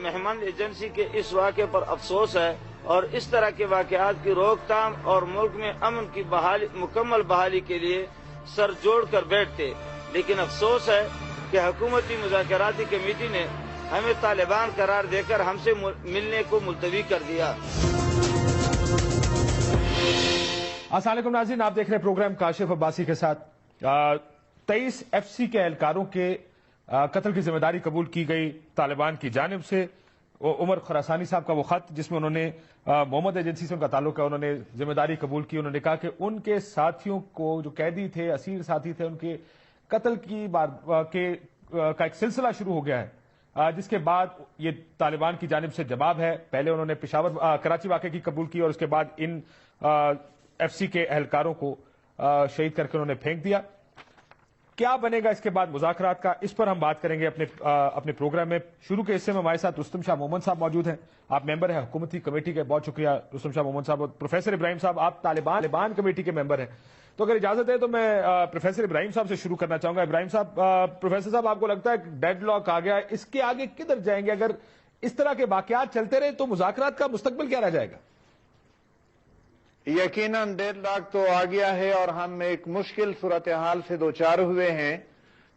مہمان ایجنسی کے اس واقعے پر افسوس ہے اور اس طرح کے واقعات کی روک تھام اور ملک میں امن کی مکمل بحالی کے لیے سر جوڑ کر بیٹھتے، لیکن افسوس ہے کہ حکومتی مذاکراتی کمیٹی نے ہمیں طالبان قرار دے کر ہم سے ملنے کو ملتوی کر دیا۔ السلام علیکم ناظرین، آپ دیکھ رہے ہیں پروگرام کاشف عباسی کے ساتھ۔ 23 ایف سی کے اہلکاروں کے قتل کی ذمہ داری قبول کی گئی طالبان کی جانب سے۔ عمر خراسانی صاحب کا وہ خط جس میں انہوں نے محمد ایجنسی سے ان کا تعلق ہے، انہوں نے ذمہ داری قبول کی۔ انہوں نے کہا کہ ان کے ساتھیوں کو، جو قیدی تھے، اسیر ساتھی تھے، ان کے قتل کا ایک سلسلہ شروع ہو گیا ہے، جس کے بعد یہ طالبان کی جانب سے جواب ہے۔ پہلے انہوں نے کراچی واقعے کی قبول کی اور اس کے بعد ان ایف سی کے اہلکاروں کو شہید کر کے انہوں نے پھینک دیا۔ کیا بنے گا اس کے بعد مذاکرات کا، اس پر ہم بات کریں گے اپنے پروگرام میں۔ شروع کے حصے میں ہمارے ساتھ رستم شاہ محمد صاحب موجود ہیں، آپ ممبر ہیں حکومتی کمیٹی کے۔ بہت شکریہ رستم شاہ محمد صاحب۔ اور پروفیسر ابراہیم صاحب، آپ طالبان کمیٹی کے ممبر ہیں۔ تو اگر اجازت ہے تو میں پروفیسر ابراہیم صاحب سے شروع کرنا چاہوں گا۔ ابراہیم صاحب، پروفیسر صاحب، آپ کو لگتا ہے ڈیڈ لاک آ گیا ہے، اس کے آگے کدھر جائیں گے؟ اگر اس طرح کے واقعات چلتے رہے تو مذاکرات کا مستقبل کیا رہ جائے گا؟ یقیناً ڈیڈ لاک تو آ گیا ہے اور ہم ایک مشکل صورتحال سے دوچار ہوئے ہیں۔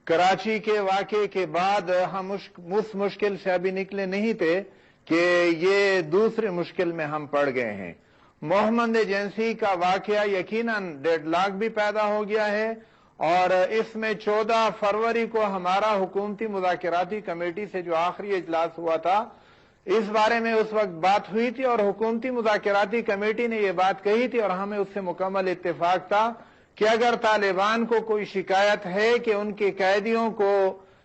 کراچی کے واقعے کے بعد ہم اس مشکل سے ابھی نکلے نہیں تھے کہ یہ دوسرے مشکل میں ہم پڑ گئے ہیں۔ محمد ایجنسی کا واقعہ یقیناً ڈیڈ لاک بھی پیدا ہو گیا ہے، اور اس میں 14 فروری کو ہمارا حکومتی مذاکراتی کمیٹی سے جو آخری اجلاس ہوا تھا، اس بارے میں اس وقت بات ہوئی تھی اور حکومتی مذاکراتی کمیٹی نے یہ بات کہی تھی اور ہمیں اس سے مکمل اتفاق تھا کہ اگر طالبان کو کوئی شکایت ہے کہ ان کے قیدیوں کو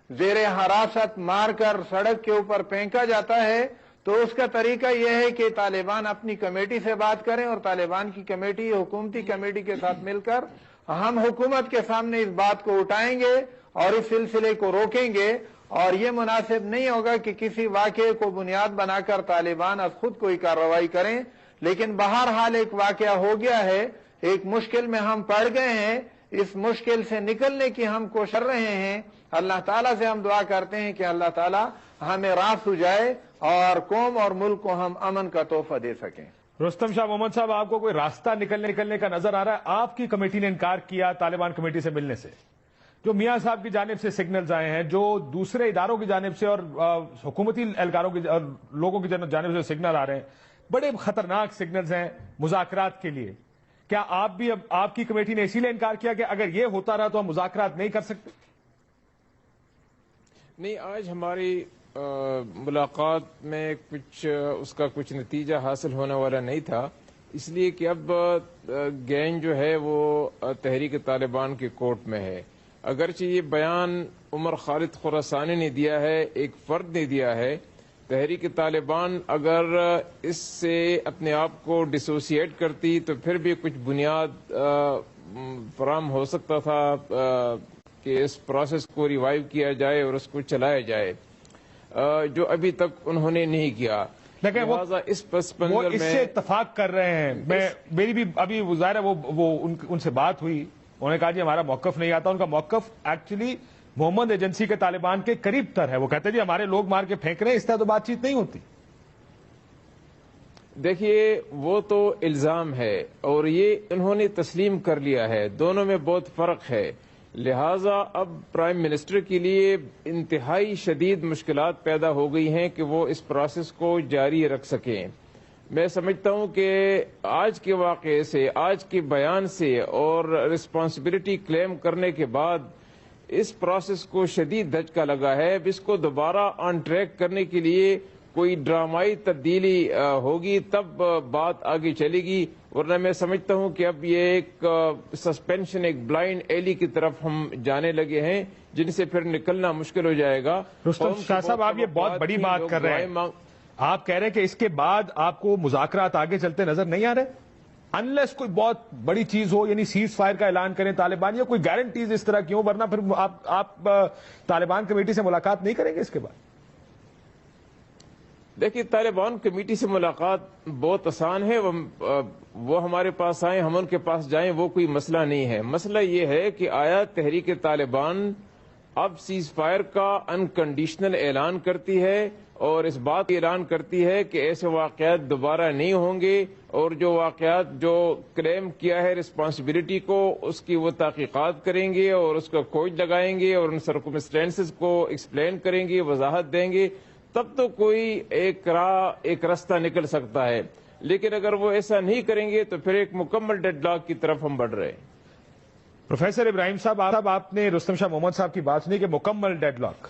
زیر حراست مار کر سڑک کے اوپر پھینکا جاتا ہے تو اس کا طریقہ یہ ہے کہ طالبان اپنی کمیٹی سے بات کریں، اور طالبان کی کمیٹی حکومتی کمیٹی کے ساتھ مل کر ہم حکومت کے سامنے اس بات کو اٹھائیں گے اور اس سلسلے کو روکیں گے۔ اور یہ مناسب نہیں ہوگا کہ کسی واقعے کو بنیاد بنا کر طالبان از خود کوئی کارروائی کریں، لیکن بہرحال ایک واقعہ ہو گیا ہے، ایک مشکل میں ہم پڑ گئے ہیں۔ اس مشکل سے نکلنے کی ہم کوشش کر رہے ہیں۔ اللہ تعالیٰ سے ہم دعا کرتے ہیں کہ اللہ تعالیٰ ہمیں راہ سجائے اور قوم اور ملک کو ہم امن کا تحفہ دے سکیں۔ رستم شاہ محمد صاحب، آپ کو کوئی راستہ نکلنے کا نظر آ رہا ہے؟ آپ کی کمیٹی نے انکار کیا طالبان کمیٹی سے ملنے سے، جو میاں صاحب کی جانب سے سگنلز آئے ہیں، جو دوسرے اداروں کی جانب سے اور حکومتی اہلکاروں کی اور لوگوں کی جانب سے سگنل آ رہے ہیں، بڑے خطرناک سگنلز ہیں مذاکرات کے لیے۔ کیا آپ کی کمیٹی نے اسی لیے انکار کیا کہ اگر یہ ہوتا رہا تو ہم مذاکرات نہیں کر سکتے؟ نہیں، آج ہماری ملاقات میں اس کا کچھ نتیجہ حاصل ہونے والا نہیں تھا، اس لیے کہ اب گینگ جو ہے وہ تحریک طالبان کے کورٹ میں ہے۔ اگرچہ یہ بیان عمر خالد خراسانی نے دیا ہے، ایک فرد نے دیا ہے، تحریک طالبان اگر اس سے اپنے آپ کو ڈسوسیٹ کرتی تو پھر بھی کچھ بنیاد فراہم ہو سکتا تھا کہ اس پروسیس کو ریوائیو کیا جائے اور اس کو چلایا جائے، جو ابھی تک انہوں نے نہیں کیا۔ لیکن وہ اس سے اتفاق کر رہے ہیں۔ میری بھی ابھی ظاہر ہے وہ ان سے بات ہوئی، انہوں نے کہا جی ہمارا موقف نہیں آتا۔ ان کا موقف ایکچولی محمد ایجنسی کے طالبان کے قریب تر ہے۔ وہ کہتے ہیں جی ہمارے لوگ مار کے پھینک رہے ہیں، اس طرح تو بات چیت نہیں ہوتی۔ دیکھیے، وہ تو الزام ہے اور یہ انہوں نے تسلیم کر لیا ہے، دونوں میں بہت فرق ہے۔ لہٰذا اب پرائم منسٹر کے لیے انتہائی شدید مشکلات پیدا ہو گئی ہیں کہ وہ اس پروسیس کو جاری رکھ سکیں۔ میں سمجھتا ہوں کہ آج کے واقعے سے، آج کے بیان سے اور رسپانسبلٹی کلیم کرنے کے بعد اس پروسیس کو شدید دھچکا لگا ہے۔ اب اس کو دوبارہ آن ٹریک کرنے کے لیے کوئی ڈرامائی تبدیلی ہوگی تب بات آگے چلے گی، ورنہ میں سمجھتا ہوں کہ اب یہ ایک سسپینشن، ایک بلائنڈ ایلی کی طرف ہم جانے لگے ہیں جن سے پھر نکلنا مشکل ہو جائے گا۔ رستم شاہ صاحب، آپ یہ بہت بڑی بات کر رہے ہیں، آپ کہہ رہے ہیں کہ اس کے بعد آپ کو مذاکرات آگے چلتے نظر نہیں آ رہے انلیس کوئی بہت بڑی چیز ہو، یعنی سیز فائر کا اعلان کریں طالبان، یا کوئی گارنٹیز اس طرح کی ہوں، ورنہ پھر آپ طالبان کمیٹی سے ملاقات نہیں کریں گے اس کے بعد؟ دیکھیے، طالبان کمیٹی سے ملاقات بہت آسان ہے، وہ ہمارے پاس آئیں، ہم ان کے پاس جائیں، وہ کوئی مسئلہ نہیں ہے۔ مسئلہ یہ ہے کہ آیا تحریک طالبان اب سیز فائر کا انکنڈیشنل اعلان کرتی ہے اور اس بات کا اعلان کرتی ہے کہ ایسے واقعات دوبارہ نہیں ہوں گے، اور جو واقعات جو کلیم کیا ہے رسپانسبلٹی کو، اس کی وہ تحقیقات کریں گے اور اس کا کھوج لگائیں گے اور ان سرکمسٹینسز کو ایکسپلین کریں گے، وضاحت دیں گے، تب تو کوئی ایک راستہ نکل سکتا ہے۔ لیکن اگر وہ ایسا نہیں کریں گے تو پھر ایک مکمل ڈیڈ لاک کی طرف ہم بڑھ رہے ہیں۔ پروفیسر ابراہیم صاحب، آپ نے رستم شاہ محمد صاحب کی بات سنی کہ مکمل ڈیڈ لاک،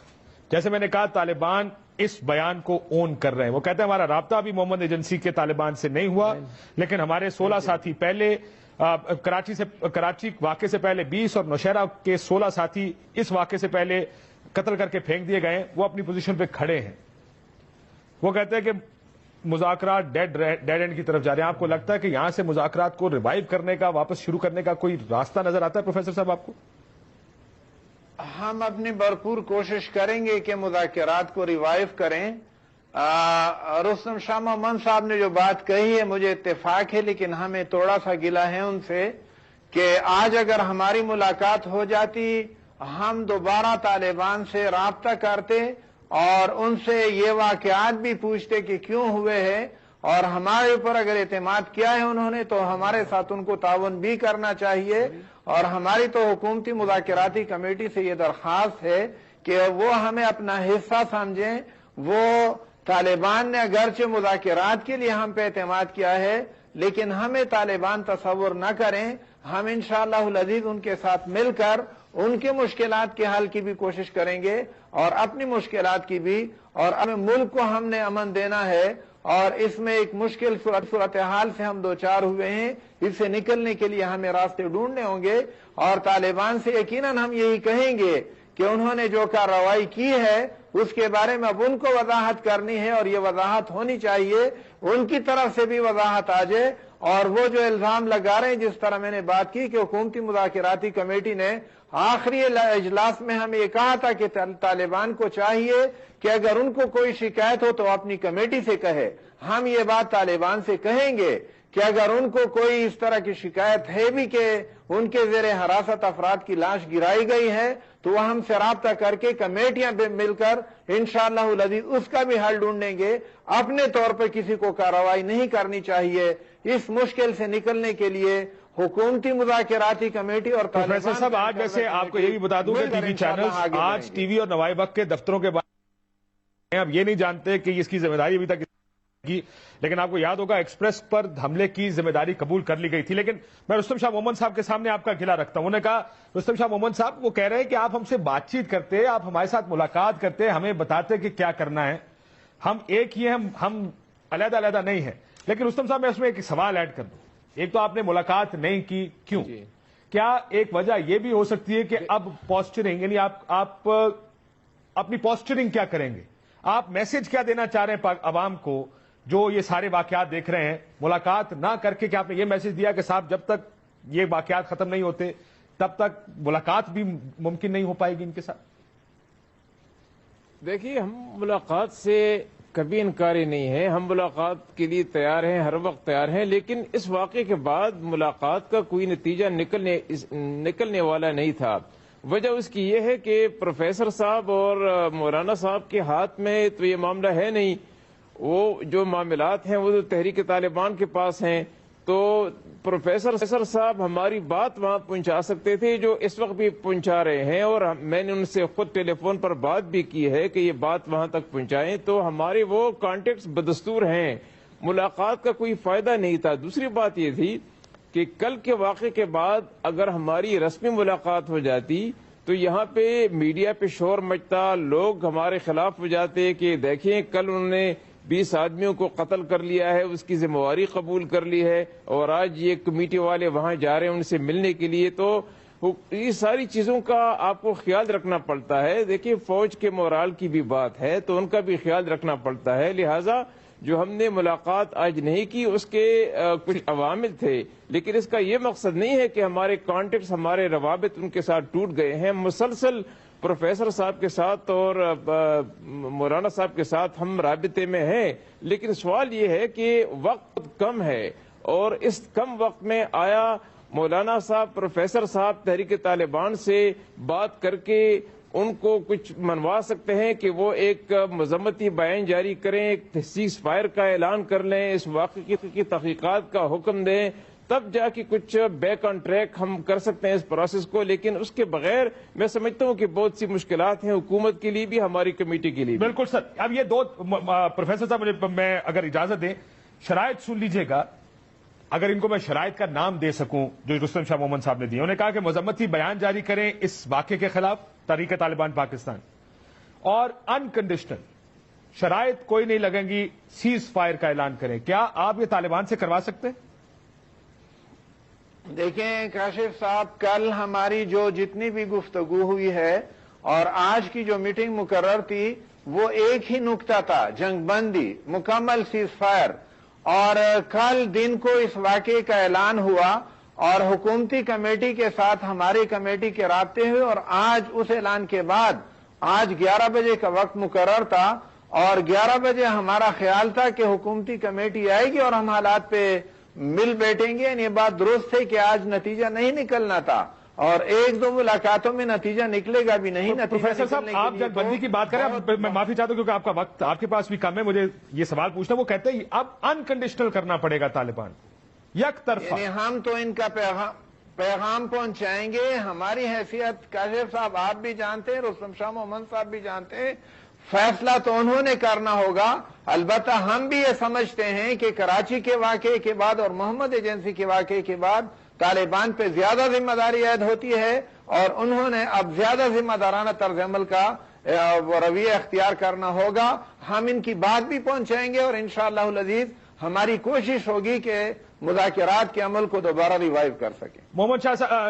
جیسے میں نے کہا طالبان اس بیان کو اون کر رہے ہیں، وہ کہتے ہیں ہمارا رابطہ بھی محمد ایجنسی کے طالبان سے نہیں ہوا، لیکن ہمارے 16 ساتھی پہلے کراچی واقعے سے پہلے 20 اور نوشہرہ کے 16 ساتھی اس واقعے سے پہلے قتل کر کے پھینک دیے گئے ہیں، وہ اپنی پوزیشن پہ کھڑے ہیں۔ وہ کہتے ہیں کہ مذاکرات ڈیڈ اینڈ کی طرف جا رہے ہیں۔ آپ کو لگتا ہے کہ یہاں سے مذاکرات کو ریوائیو کرنے کا، واپس شروع کرنے کا کوئی راستہ نظر آتا ہے پروفیسر صاحب آپ کو؟ ہم اپنی بھرپور کوشش کریں گے کہ مذاکرات کو ریوائیو کریں۔ رستم شاہ محمد صاحب نے جو بات کہی ہے مجھے اتفاق ہے، لیکن ہمیں تھوڑا سا گلہ ہے ان سے کہ آج اگر ہماری ملاقات ہو جاتی، ہم دوبارہ طالبان سے رابطہ کرتے اور ان سے یہ واقعات بھی پوچھتے کہ کیوں ہوئے ہیں، اور ہمارے اوپر اگر اعتماد کیا ہے انہوں نے تو ہمارے ساتھ ان کو تعاون بھی کرنا چاہیے۔ اور ہماری تو حکومتی مذاکراتی کمیٹی سے یہ درخواست ہے کہ وہ ہمیں اپنا حصہ سمجھیں۔ وہ طالبان نے اگرچہ مذاکرات کے لیے ہم پہ اعتماد کیا ہے، لیکن ہمیں طالبان تصور نہ کریں۔ ہم انشاءاللہ العزیز ان کے ساتھ مل کر ان کے مشکلات کے حل کی بھی کوشش کریں گے اور اپنی مشکلات کی بھی، اور اپنے ملک کو ہم نے امن دینا ہے، اور اس میں ایک مشکل صورتحال سے ہم دوچار ہوئے ہیں، اس سے نکلنے کے لیے ہمیں راستے ڈھونڈنے ہوں گے۔ اور طالبان سے یقیناً ہم یہی کہیں گے کہ انہوں نے جو کارروائی کی ہے اس کے بارے میں اب ان کو وضاحت کرنی ہے، اور یہ وضاحت ہونی چاہیے، ان کی طرف سے بھی وضاحت آ جائے۔ اور وہ جو الزام لگا رہے ہیں، جس طرح میں نے بات کی کہ حکومتی مذاکراتی کمیٹی نے آخری اجلاس میں ہمیں یہ کہا تھا کہ طالبان کو چاہیے کہ اگر ان کو کوئی شکایت ہو تو اپنی کمیٹی سے کہے۔ ہم یہ بات طالبان سے کہیں گے کہ اگر ان کو کوئی اس طرح کی شکایت ہے بھی کہ ان کے زیر حراست افراد کی لاش گرائی گئی ہے، تو وہ ہم سے رابطہ کر کے کمیٹیاں مل کر انشاءاللہ العزیز اس کا بھی حل ڈھونڈیں گے۔ اپنے طور پر کسی کو کارروائی نہیں کرنی چاہیے۔ اس مشکل سے نکلنے کے لیے حکومتی مذاکراتی کمیٹی اور پروفیسر صاحب، آج ویسے آپ کو یہ بھی بتا دوں کہ ٹی وی چینلز آج ٹی وی اور نوائب وقت کے دفتروں کے بارے میں اب یہ نہیں جانتے کہ اس کی ذمہ داری ابھی تک کی، لیکن آپ کو یاد ہوگا ایکسپریس پر حملے کی ذمہ داری قبول کر لی گئی تھی۔ لیکن میں رستم شاہ محمد صاحب کے سامنے آپ کا گلہ رکھتا ہوں۔ انہوں نے کہا، رستم شاہ محمد صاحب وہ کہہ رہے ہیں کہ آپ ہم سے بات چیت کرتے، آپ ہمارے ساتھ ملاقات کرتے، ہمیں بتاتے کہ کیا کرنا ہے، ہم ایک ہی ہیں، ہم علیحدہ علیحدہ نہیں ہیں۔ لیکن رستم صاحب میں اس میں ایک سوال ایڈ کر دوں، ایک تو آپ نے ملاقات نہیں کی، کیوں؟ کیا ایک وجہ یہ بھی ہو سکتی ہے کہ اب پوسچرنگ، یعنی آپ اپنی پوسچرنگ کیا کریں گے، آپ میسج کیا دینا چاہ رہے ہیں عوام کو جو یہ سارے واقعات دیکھ رہے ہیں؟ ملاقات نہ کر کے کیا آپ نے یہ میسج دیا کہ صاحب جب تک یہ واقعات ختم نہیں ہوتے تب تک ملاقات بھی ممکن نہیں ہو پائے گی ان کے ساتھ؟ دیکھیے، ہم ملاقات سے کبھی انکاری نہیں ہے، ہم ملاقات کے لیے تیار ہیں، ہر وقت تیار ہیں، لیکن اس واقعے کے بعد ملاقات کا کوئی نتیجہ نکلنے والا نہیں تھا۔ وجہ اس کی یہ ہے کہ پروفیسر صاحب اور مولانا صاحب کے ہاتھ میں تو یہ معاملہ ہے نہیں، وہ جو معاملات ہیں وہ تو تحریک طالبان کے پاس ہیں۔ تو پروفیسر صاحب ہماری بات وہاں پہنچا سکتے تھے، جو اس وقت بھی پہنچا رہے ہیں، اور میں نے ان سے خود ٹیلی فون پر بات بھی کی ہے کہ یہ بات وہاں تک پہنچائیں۔ تو ہمارے وہ کانٹیکٹس بدستور ہیں، ملاقات کا کوئی فائدہ نہیں تھا۔ دوسری بات یہ تھی کہ کل کے واقعے کے بعد اگر ہماری رسمی ملاقات ہو جاتی تو یہاں پہ میڈیا پہ شور مچتا، لوگ ہمارے خلاف ہو جاتے کہ دیکھیں کل انہوں نے 20 آدمیوں کو قتل کر لیا ہے، اس کی ذمہ داری قبول کر لی ہے، اور آج یہ کمیٹی والے وہاں جا رہے ہیں ان سے ملنے کے لیے۔ تو یہ ساری چیزوں کا آپ کو خیال رکھنا پڑتا ہے۔ دیکھیے، فوج کے مورال کی بھی بات ہے تو ان کا بھی خیال رکھنا پڑتا ہے، لہٰذا جو ہم نے ملاقات آج نہیں کی اس کے کچھ عوامل تھے، لیکن اس کا یہ مقصد نہیں ہے کہ ہمارے کانٹیکٹس، ہمارے روابط ان کے ساتھ ٹوٹ گئے ہیں۔ مسلسل پروفیسر صاحب کے ساتھ اور مولانا صاحب کے ساتھ ہم رابطے میں ہیں، لیکن سوال یہ ہے کہ وقت کم ہے، اور اس کم وقت میں آیا مولانا صاحب، پروفیسر صاحب تحریک طالبان سے بات کر کے ان کو کچھ منوا سکتے ہیں کہ وہ ایک مذمتی بیان جاری کریں، ایک سیز فائر کا اعلان کر لیں، اس واقعے کی تحقیقات کا حکم دیں، تب جا کے کچھ بیک آن ٹریک ہم کر سکتے ہیں اس پروسیس کو. لیکن اس کے بغیر میں سمجھتا ہوں کہ بہت سی مشکلات ہیں حکومت کے لیے بھی، ہماری کمیٹی کے لیے بھی. بالکل سر. اب یہ دو پروفیسر صاحب مجھے میں اگر اجازت دیں شرائط سن لیجئے گا، اگر ان کو میں شرائط کا نام دے سکوں جو رستم شاہ مومن صاحب نے دی. انہوں نے کہا کہ مذمتی بیان جاری کریں اس واقعے کے خلاف تحریک طالبان پاکستان، اور انکنڈیشنل شرائط کوئی نہیں لگیں گی، سیز فائر کا اعلان کریں. کیا آپ یہ طالبان سے کروا سکتے ہیں؟ دیکھیں کاشف صاحب، کل ہماری جو جتنی بھی گفتگو ہوئی ہے اور آج کی جو میٹنگ مقرر تھی وہ ایک ہی نکتہ تھا، جنگ بندی، مکمل سیز فائر. اور کل دن کو اس واقعے کا اعلان ہوا اور حکومتی کمیٹی کے ساتھ ہماری کمیٹی کے رابطے ہوئے، اور آج اس اعلان کے بعد آج 11 بجے کا وقت مقرر تھا، اور 11 بجے ہمارا خیال تھا کہ حکومتی کمیٹی آئے گی اور ہم حالات پہ مل بیٹھیں گے. یہ بات درست ہے کہ آج نتیجہ نہیں نکلنا تھا، اور ایک دو ملاقاتوں میں نتیجہ نکلے گا بھی نہیں. پروفیسر صاحب آپ جنگ بندی کی بات کریں، میں معافی چاہتا ہوں کیونکہ آپ کا وقت آپ کے پاس بھی کم ہے، مجھے یہ سوال پوچھنا. وہ کہتے ہیں اب انکنڈیشنل کرنا پڑے گا طالبان، یک طرفہ. ہم تو ان کا پیغام پہنچائیں گے. ہماری حیثیت کاشف صاحب آپ بھی جانتے ہیں، رستم شاہ مومن صاحب بھی جانتے ہیں، فیصلہ تو انہوں نے کرنا ہوگا. البتہ ہم بھی یہ سمجھتے ہیں کہ کراچی کے واقعے کے بعد اور محمد ایجنسی کے واقعے کے بعد طالبان پہ زیادہ ذمہ داری عائد ہوتی ہے، اور انہوں نے اب زیادہ ذمہ دارانہ طرز عمل کا رویہ اختیار کرنا ہوگا. ہم ان کی بات بھی پہنچائیں گے، اور انشاءاللہ العزیز ہماری کوشش ہوگی کہ مذاکرات کے عمل کو دوبارہ ریوائیو کر سکیں.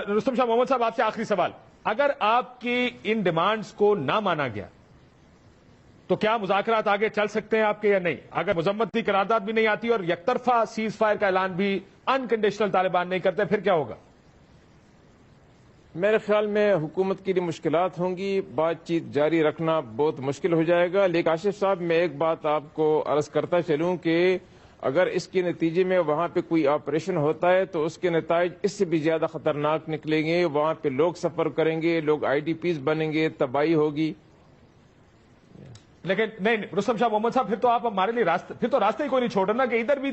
رستم شاہ محمد صاحب آپ سے آخری سوال، اگر آپ کی ان ڈیمانڈز کو نہ مانا گیا تو کیا مذاکرات آگے چل سکتے ہیں آپ کے یا نہیں؟ اگر مذمتی قرارداد بھی نہیں آتی اور یک طرفہ سیز فائر کا اعلان بھی انکنڈیشنل طالبان نہیں کرتے، پھر کیا ہوگا؟ میرے خیال میں حکومت کے لیے مشکلات ہوں گی، بات چیت جاری رکھنا بہت مشکل ہو جائے گا. لیکن کاشف صاحب میں ایک بات آپ کو عرض کرتا چلوں کہ اگر اس کے نتیجے میں وہاں پہ کوئی آپریشن ہوتا ہے تو اس کے نتائج اس سے بھی زیادہ خطرناک نکلیں گے. وہاں پہ لوگ سفر کریں گے، لوگ IDPs بنیں گے، تباہی ہوگی. لیکن نہیں رستم شاہ محمد صاحب، پھر تو آپ ہمارے لیے پھر تو راستے ہی کوئی نہیں چھوڑ رہا نا، کہ ادھر بھی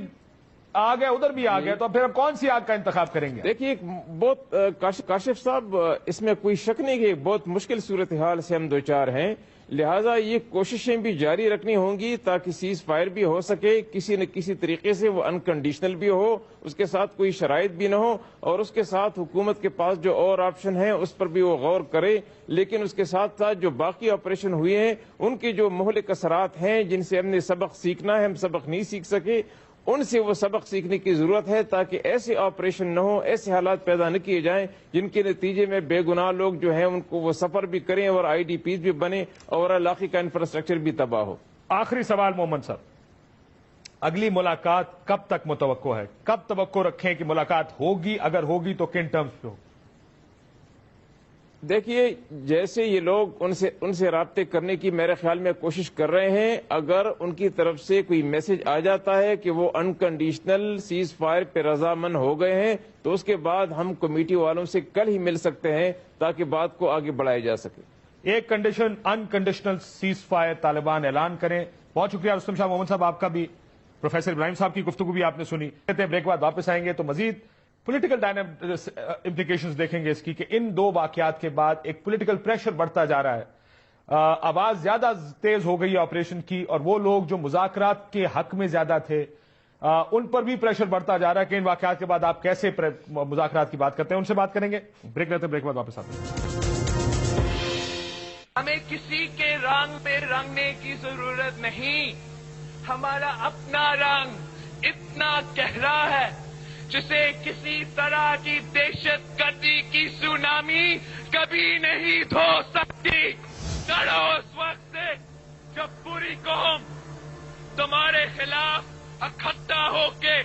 آ گیا ادھر بھی آ گیا، تو پھر ہم کون سی آگ کا انتخاب کریں گے؟ دیکھیے بہت کاشف صاحب اس میں کوئی شک نہیں کہ بہت مشکل صورتحال سے ہم دوچار ہیں، لہٰذا یہ کوششیں بھی جاری رکھنی ہوں گی تاکہ سیز فائر بھی ہو سکے کسی نہ کسی طریقے سے، وہ انکنڈیشنل بھی ہو، اس کے ساتھ کوئی شرائط بھی نہ ہو، اور اس کے ساتھ حکومت کے پاس جو اور آپشن ہیں اس پر بھی وہ غور کرے. لیکن اس کے ساتھ ساتھ جو باقی آپریشن ہوئے ہیں ان کے جو مہلک اثرات ہیں جن سے ہم نے سبق سیکھنا ہے، ہم سبق نہیں سیکھ سکے، ان سے وہ سبق سیکھنے کی ضرورت ہے تاکہ ایسے آپریشن نہ ہو، ایسے حالات پیدا نہ کیے جائیں جن کے نتیجے میں بے گناہ لوگ جو ہیں ان کو وہ سفر بھی کریں اور IDPs بھی بنے اور علاقے کا انفراسٹرکچر بھی تباہ ہو. آخری سوال محمد صاحب، اگلی ملاقات کب تک متوقع ہے؟ کب توقع رکھیں کہ ملاقات ہوگی؟ اگر ہوگی تو کن ٹرمز پہ ہوگی؟ دیکھیے جیسے یہ لوگ ان سے رابطے کرنے کی میرے خیال میں کوشش کر رہے ہیں، اگر ان کی طرف سے کوئی میسج آ جاتا ہے کہ وہ انکنڈیشنل سیز فائر پہ رضامند ہو گئے ہیں تو اس کے بعد ہم کمیٹی والوں سے کل ہی مل سکتے ہیں تاکہ بات کو آگے بڑھایا جا سکے. ایک condition unconditional cease fire Taliban اعلان کریں. بہت شکریہ رستم شاہ محمد صاحب، آپ کا بھی. پروفیسر ابراہیم صاحب کی گفتگو بھی آپ نے سنی. کہتے ہیں بریک بعد واپس آئیں گے تو مزید پولیٹیکل امپلیکیشنز دیکھیں گے اس کی، کہ ان دو واقعات کے بعد ایک پولیٹیکل پریشر بڑھتا جا رہا ہے، آواز زیادہ تیز ہو گئی ہے آپریشن کی، اور وہ لوگ جو مذاکرات کے حق میں زیادہ تھے ان پر بھی پریشر بڑھتا جا رہا ہے کہ ان واقعات کے بعد آپ کیسے مذاکرات کی بات کرتے ہیں. ان سے بات کریں گے. بریک لیتے ہیں، بریک بعد واپس آتے ہیں. ہمیں کسی کے رنگ پہ رنگنے کی ضرورت نہیں. ہمارا اپنا رنگ اتنا گہرا ہے جسے کسی طرح کی دہشت گردی کی سونامی کبھی نہیں دھو سکتی. ڈرو اس وقت سے جب پوری قوم تمہارے خلاف اکٹھا ہو کے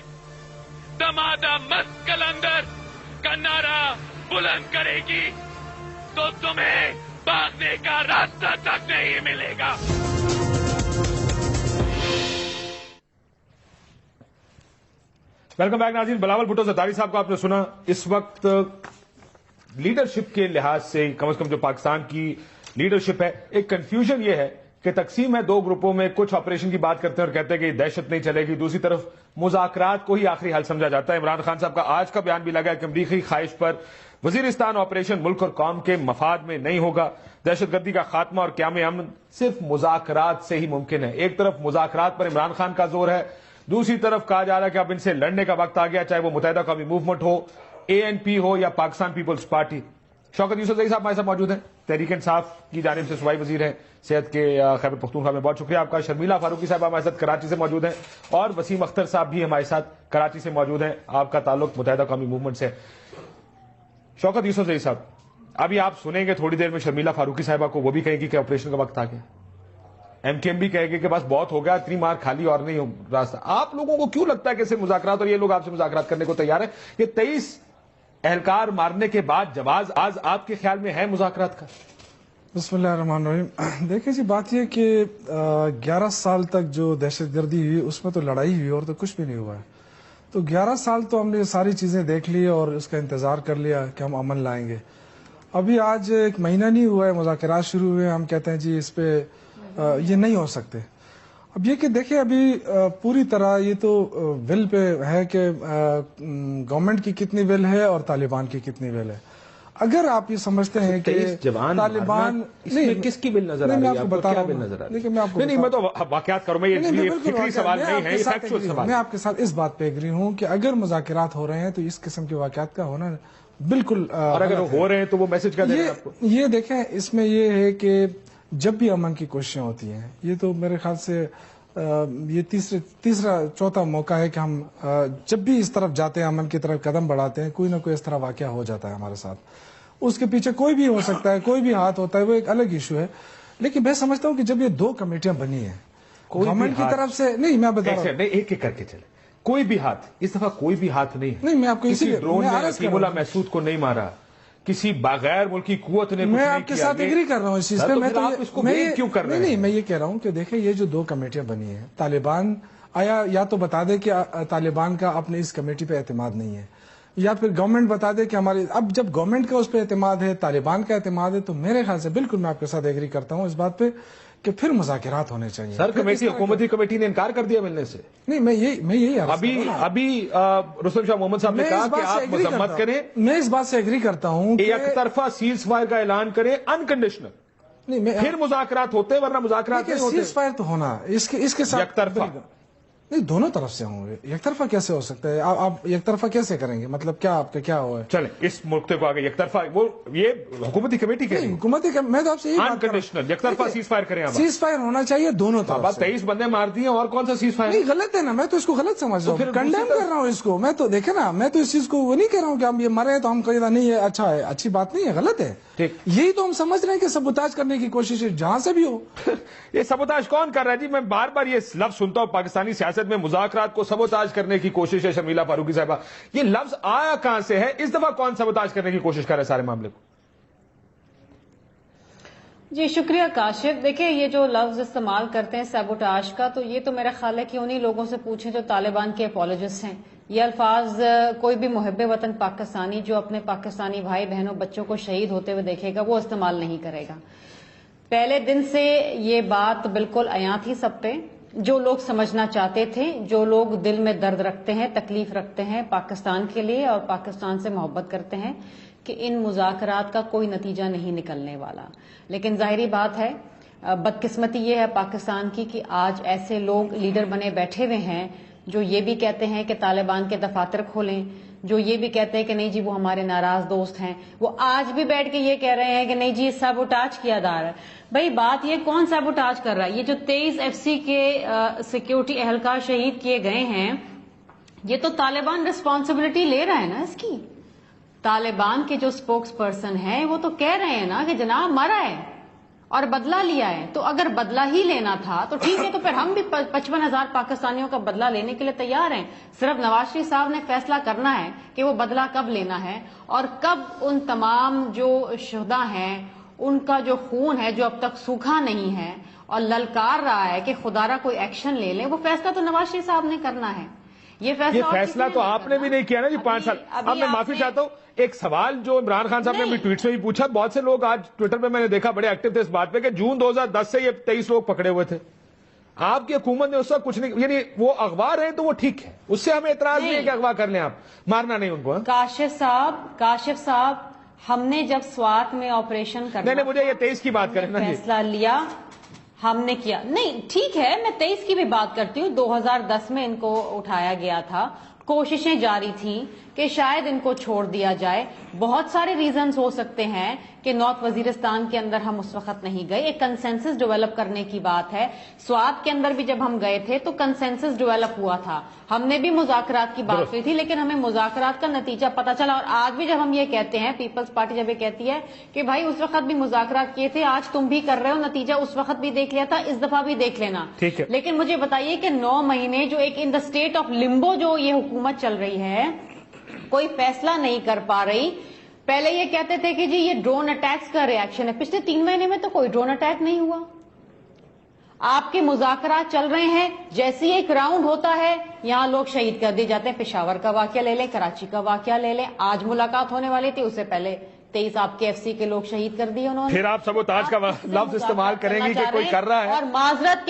دمادہ مست کلندر کا نعرہ بلند کرے گی تو تمہیں بھاگنے کا راستہ تک نہیں ملے گا. ویلکم بیک ناظرین. بلاول بھٹو زرداری صاحب کو آپ نے سنا. اس وقت لیڈرشپ کے لحاظ سے کم از کم جو پاکستان کی لیڈرشپ ہے. ایک کنفیوژن یہ ہے کہ تقسیم ہے دو گروپوں میں, کچھ آپریشن کی بات کرتے ہیں اور کہتے ہیں کہ دہشت نہیں چلے گی, دوسری طرف مذاکرات کو ہی آخری حل سمجھا جاتا ہے. عمران خان صاحب کا آج کا بیان بھی لگا ہے کہ امریکی خواہش پر وزیرستان آپریشن ملک اور قوم کے مفاد میں نہیں ہوگا. دہشت گردی کا خاتمہ اور قیام امن صرف مذاکرات سے ہی ممکن ہے. ایک طرف مذاکرات پر عمران خان کا زور ہے, دوسری طرف کہا جا رہا ہے کہ اب ان سے لڑنے کا وقت آ گیا, چاہے وہ متحدہ قومی موومنٹ ہو, ANP ہو یا پاکستان پیپلز پارٹی. شوکت یوسفزئی صاحب ہمارے ساتھ موجود ہیں, تحریک انصاف کی جانب سے صوبائی وزیر ہیں صحت کے خیبر پختونخوا میں. بہت شکریہ آپ کا. شرمیلا فاروقی صاحب ہمارے ساتھ کراچی سے موجود ہیں, اور وسیم اختر صاحب بھی ہمارے ساتھ کراچی سے موجود ہیں. آپ کا تعلق متحدہ قومی موومنٹ سے. شوکت یوسفزئی صاحب, ابھی آپ سنیں گے تھوڑی دیر میں شرمیلا فاروقی صاحبہ کو, وہ بھی کہیں گی کہ آپریشن کا وقت آ گیا. MKM بھی کہے گی کہ بس بہت ہو گیا, اتنی مار کھالی اور نہیں راستہ. آپ لوگوں کو کیوں لگتا ہے کہ صرف مذاکرات, اور یہ لوگ آپ سے مذاکرات کرنے کو تیار ہیں, کہ 23 اہلکار مارنے کے بعد جواز آج آپ کے خیال میں ہے مذاکرات کا؟ بسم اللہ الرحمن الرحیم. دیکھیں جی, بات یہ کہ 11 سال تک جو دہشت گردی ہوئی اس میں تو لڑائی ہوئی اور تو کچھ بھی نہیں ہوا ہے. تو 11 سال تو ہم نے ساری چیزیں دیکھ لی اور اس کا انتظار کر لیا کہ ہم امن لائیں گے. ابھی آج 1 مہینہ نہیں ہوا ہے, مذاکرات شروع ہوئے, ہم کہتے ہیں جی اس پہ یہ نہیں ہو سکتے. اب یہ کہ دیکھیں ابھی پوری طرح یہ تو ول پہ ہے کہ گورنمنٹ کی کتنی ول ہے اور طالبان کی کتنی ول ہے. اگر آپ یہ سمجھتے ہیں کہ طالبان کس کی بل نظر آ رہی ہے, آپ کو کیا بل نظر آ رہی ہے؟ نہیں, میں تو واقعات کروں, میں یہ فکری سوال نہیں ہے, یہ فیکچوئل سوال. میں آپ کے ساتھ اس بات پہ ایگری ہوں کہ اگر مذاکرات ہو رہے ہیں تو اس قسم کے واقعات کا ہونا بالکل, اور اگر ہو رہے ہیں تو وہ میسج کیا دے رہے ہیں آپ کو؟ یہ دیکھیں, اس میں یہ ہے کہ جب بھی امن کی کوششیں ہوتی ہیں, یہ تو میرے خیال سے یہ تیسرا چوتھا موقع ہے کہ ہم جب بھی اس طرف جاتے ہیں, امن کی طرف قدم بڑھاتے ہیں, کوئی نہ کوئی اس طرح واقعہ ہو جاتا ہے ہمارے ساتھ. اس کے پیچھے کوئی بھی ہو سکتا ہے, کوئی بھی ہاتھ ہوتا ہے, وہ ایک الگ ایشو ہے. لیکن میں سمجھتا ہوں کہ جب یہ 2 کمیٹیاں بنی ہیں گورنمنٹ کی طرف سے, نہیں میں بتا رہا ہوں, ایک ایک کر کے چلے, کوئی بھی ہاتھ, اس دفعہ کوئی بھی ہاتھ نہیں ہے. نہیں, میں آپ کو کسی ڈرون نے عقیم اللہ محسود کو نہیں مارا, کسی بغیر ملکی قوت نے, میں آپ کے ساتھ ایگری کر رہا ہوں اس چیز پہ. میں تو کیوں کر رہے ہیں؟ نہیں, میں یہ کہہ رہا ہوں کہ دیکھیں یہ جو 2 کمیٹیاں بنی ہیں, طالبان آیا یا تو بتا دے کہ طالبان کا اپنے اس کمیٹی پہ اعتماد نہیں ہے, یا پھر گورنمنٹ بتا دے کہ ہماری, اب جب گورنمنٹ کا اس پہ اعتماد ہے, طالبان کا اعتماد ہے, تو میرے خیال سے بالکل میں آپ کے ساتھ ایگری کرتا ہوں اس بات پہ کہ پھر مذاکرات ہونے چاہیے. سر کمیٹی, حکومتی کمیٹی نے انکار کر دیا ملنے سے. نہیں, میں یہی ابھی رستم شاہ محمد صاحب نے کہا کہ آپ مذمت کریں, میں اس بات سے ایگری کرتا ہوں کہ ایک طرفہ سیز فائر کا اعلان کریں انکنڈیشنل, نہیں پھر مذاکرات ہوتے, ورنہ مذاکرات نہیں ہوتے. سیز فائر تو ہونا اس کے ساتھ یک طرفہ نہیں, دونوں طرف سے ہوں گے. یک طرفہ کیسے ہو سکتا ہے؟ آپ یک طرفہ کیسے کریں گے؟ مطلب کیا آپ کا کیا ہوا ہے؟ چلیں اس ملک کو آگے یک طرفہ, وہ یہ حکومتی کمیٹی کے حکومتی, میں تو آپ سے انکنڈیشنل یک طرفہ سیز فائر کریں. سیز فائر ہونا چاہیے دونوں طرف. 23 بندے مار دیے, اور کون سا سیز فائر؟ نہیں, غلط ہے نا, میں تو اس کو غلط سمجھ رہا ہوں, کنڈیم کر رہا ہوں اس کو. میں تو دیکھیں نا, میں تو اس چیز کو وہ نہیں کہہ رہا ہوں کہ ہم یہ مرے تو ہم کہیں نہیں ہے اچھا ہے, اچھی بات نہیں ہے, غلط ہے. یہی تو ہم سمجھ رہے ہیں کہ سبوتاج کرنے کی کوشش ہے جہاں سے بھی ہو. یہ سبوتاج کون کر رہا ہے جی؟ میں بار بار یہ لفظ سنتا ہوں پاکستانی سیاست میں, مذاکرات کو سبوتاج کرنے کی کوشش ہے. شرمیلا فاروقی صاحبہ, یہ لفظ آیا کہاں سے ہے؟ اس دفعہ کون سبوتاج کرنے کی کوشش کر رہا ہے سارے معاملے کو؟ جی شکریہ کاشف. دیکھیں یہ جو لفظ استعمال کرتے ہیں سیبوٹاج کا, تو یہ تو میرا خیال ہے کہ انہی لوگوں سے پوچھیں جو طالبان کے اپولوجسٹ ہیں. یہ الفاظ کوئی بھی محب وطن پاکستانی جو اپنے پاکستانی بھائی بہنوں بچوں کو شہید ہوتے ہوئے دیکھے گا وہ استعمال نہیں کرے گا. پہلے دن سے یہ بات بالکل عیاں تھی سب پہ. جو لوگ سمجھنا چاہتے تھے, جو لوگ دل میں درد رکھتے ہیں, تکلیف رکھتے ہیں پاکستان کے لیے اور پاکستان سے محبت کرتے ہیں, کہ ان مذاکرات کا کوئی نتیجہ نہیں نکلنے والا. لیکن ظاہری بات ہے, بدقسمتی یہ ہے پاکستان کی کہ آج ایسے لوگ لیڈر بنے بیٹھے ہوئے ہیں جو یہ بھی کہتے ہیں کہ طالبان کے دفاتر کھولیں, جو یہ بھی کہتے ہیں کہ نہیں جی وہ ہمارے ناراض دوست ہیں, وہ آج بھی بیٹھ کے یہ کہہ رہے ہیں کہ نہیں جی سیبوٹاج کیا جا رہا ہے. بھائی بات یہ کون سیبوٹاج کر رہا ہے؟ یہ جو 23 FC کے سیکیورٹی اہلکار شہید کیے گئے ہیں, یہ تو طالبان ریسپانسبلٹی لے رہا ہے نا اس کی. طالبان کے جو سپوکس پرسن ہیں وہ تو کہہ رہے ہیں نا کہ جناب مرا ہے اور بدلہ لیا ہے. تو اگر بدلہ ہی لینا تھا تو ٹھیک ہے, تو پھر ہم بھی 55,000 پاکستانیوں کا بدلہ لینے کے لیے تیار ہیں. صرف نواز شریف صاحب نے فیصلہ کرنا ہے کہ وہ بدلہ کب لینا ہے اور کب ان تمام جو شہداء ہیں ان کا جو خون ہے جو اب تک سوکھا نہیں ہے اور للکار رہا ہے کہ خدا را کوئی ایکشن لے لیں, وہ فیصلہ تو نواز شریف صاحب نے کرنا ہے. یہ فیصلہ تو آپ نے بھی نہیں کیا نا جی 5 سال. اب میں معافی چاہتا ہوں, ایک سوال جو عمران خان صاحب نے اپنی ٹویٹ میں بھی پوچھا, بہت سے لوگ آج ٹویٹر پہ میں نے دیکھا بڑے ایکٹیو تھے اس بات پہ کہ جون 2010 سے یہ 23 لوگ پکڑے ہوئے تھے. آپ کی حکومت نے اس وقت کچھ نہیں, یعنی وہ اغوا رہے تو وہ ٹھیک ہے, اس سے ہمیں اعتراض نہیں ہے کہ اغوا کر لیں, آپ مارنا نہیں ان کو. کاشف صاحب, ہم نے جب سوات میں آپریشن کرنا, نہیں مجھے یہ 23 کی بات کریں نا, فیصلہ لیا ہم نے کیا, نہیں ٹھیک ہے میں 23 کی بھی بات کرتی ہوں. 2010 میں ان کو اٹھایا گیا تھا, کوششیں جاری تھیں کہ شاید ان کو چھوڑ دیا جائے. بہت سارے ریزنز ہو سکتے ہیں کہ نارتھ وزیرستان کے اندر ہم اس وقت نہیں گئے, ایک کنسنسس ڈیولپ کرنے کی بات ہے. سوات کے اندر بھی جب ہم گئے تھے تو کنسنسس ڈیولپ ہوا تھا, ہم نے بھی مذاکرات کی بات کی تھی, لیکن ہمیں مذاکرات کا نتیجہ پتہ چلا. اور آج بھی جب ہم یہ کہتے ہیں, پیپلز پارٹی جب یہ کہتی ہے کہ بھائی اس وقت بھی مذاکرات کیے تھے, آج تم بھی کر رہے ہو, نتیجہ اس وقت بھی دیکھ لیا تھا, اس دفعہ بھی دیکھ لینا. لیکن مجھے بتائیے کہ 9 مہینے جو ایک ان دا اسٹیٹ آف لمبو جو یہ حکومت چل رہی ہے, کوئی فیصلہ نہیں کر پا رہی. پہلے یہ کہتے تھے کہ جی یہ ڈرون اٹیکس کا ریاکشن ہے, پچھلے 3 مہینے میں تو کوئی ڈرون اٹیک نہیں ہوا. آپ کے مذاکرات چل رہے ہیں, جیسے ہی ایک راؤنڈ ہوتا ہے یہاں لوگ شہید کر دیے جاتے ہیں. پشاور کا واقعہ لے لیں, کراچی کا واقعہ لے لیں, آج ملاقات ہونے والی تھی, اس سے پہلے 23 آپ کے FCC کے لوگ شہید کر دیے انہوں نے. پھر آپ سبوتاج کا لفظ استعمال کریں گی کہ کوئی کر رہا ہے. اور معذرت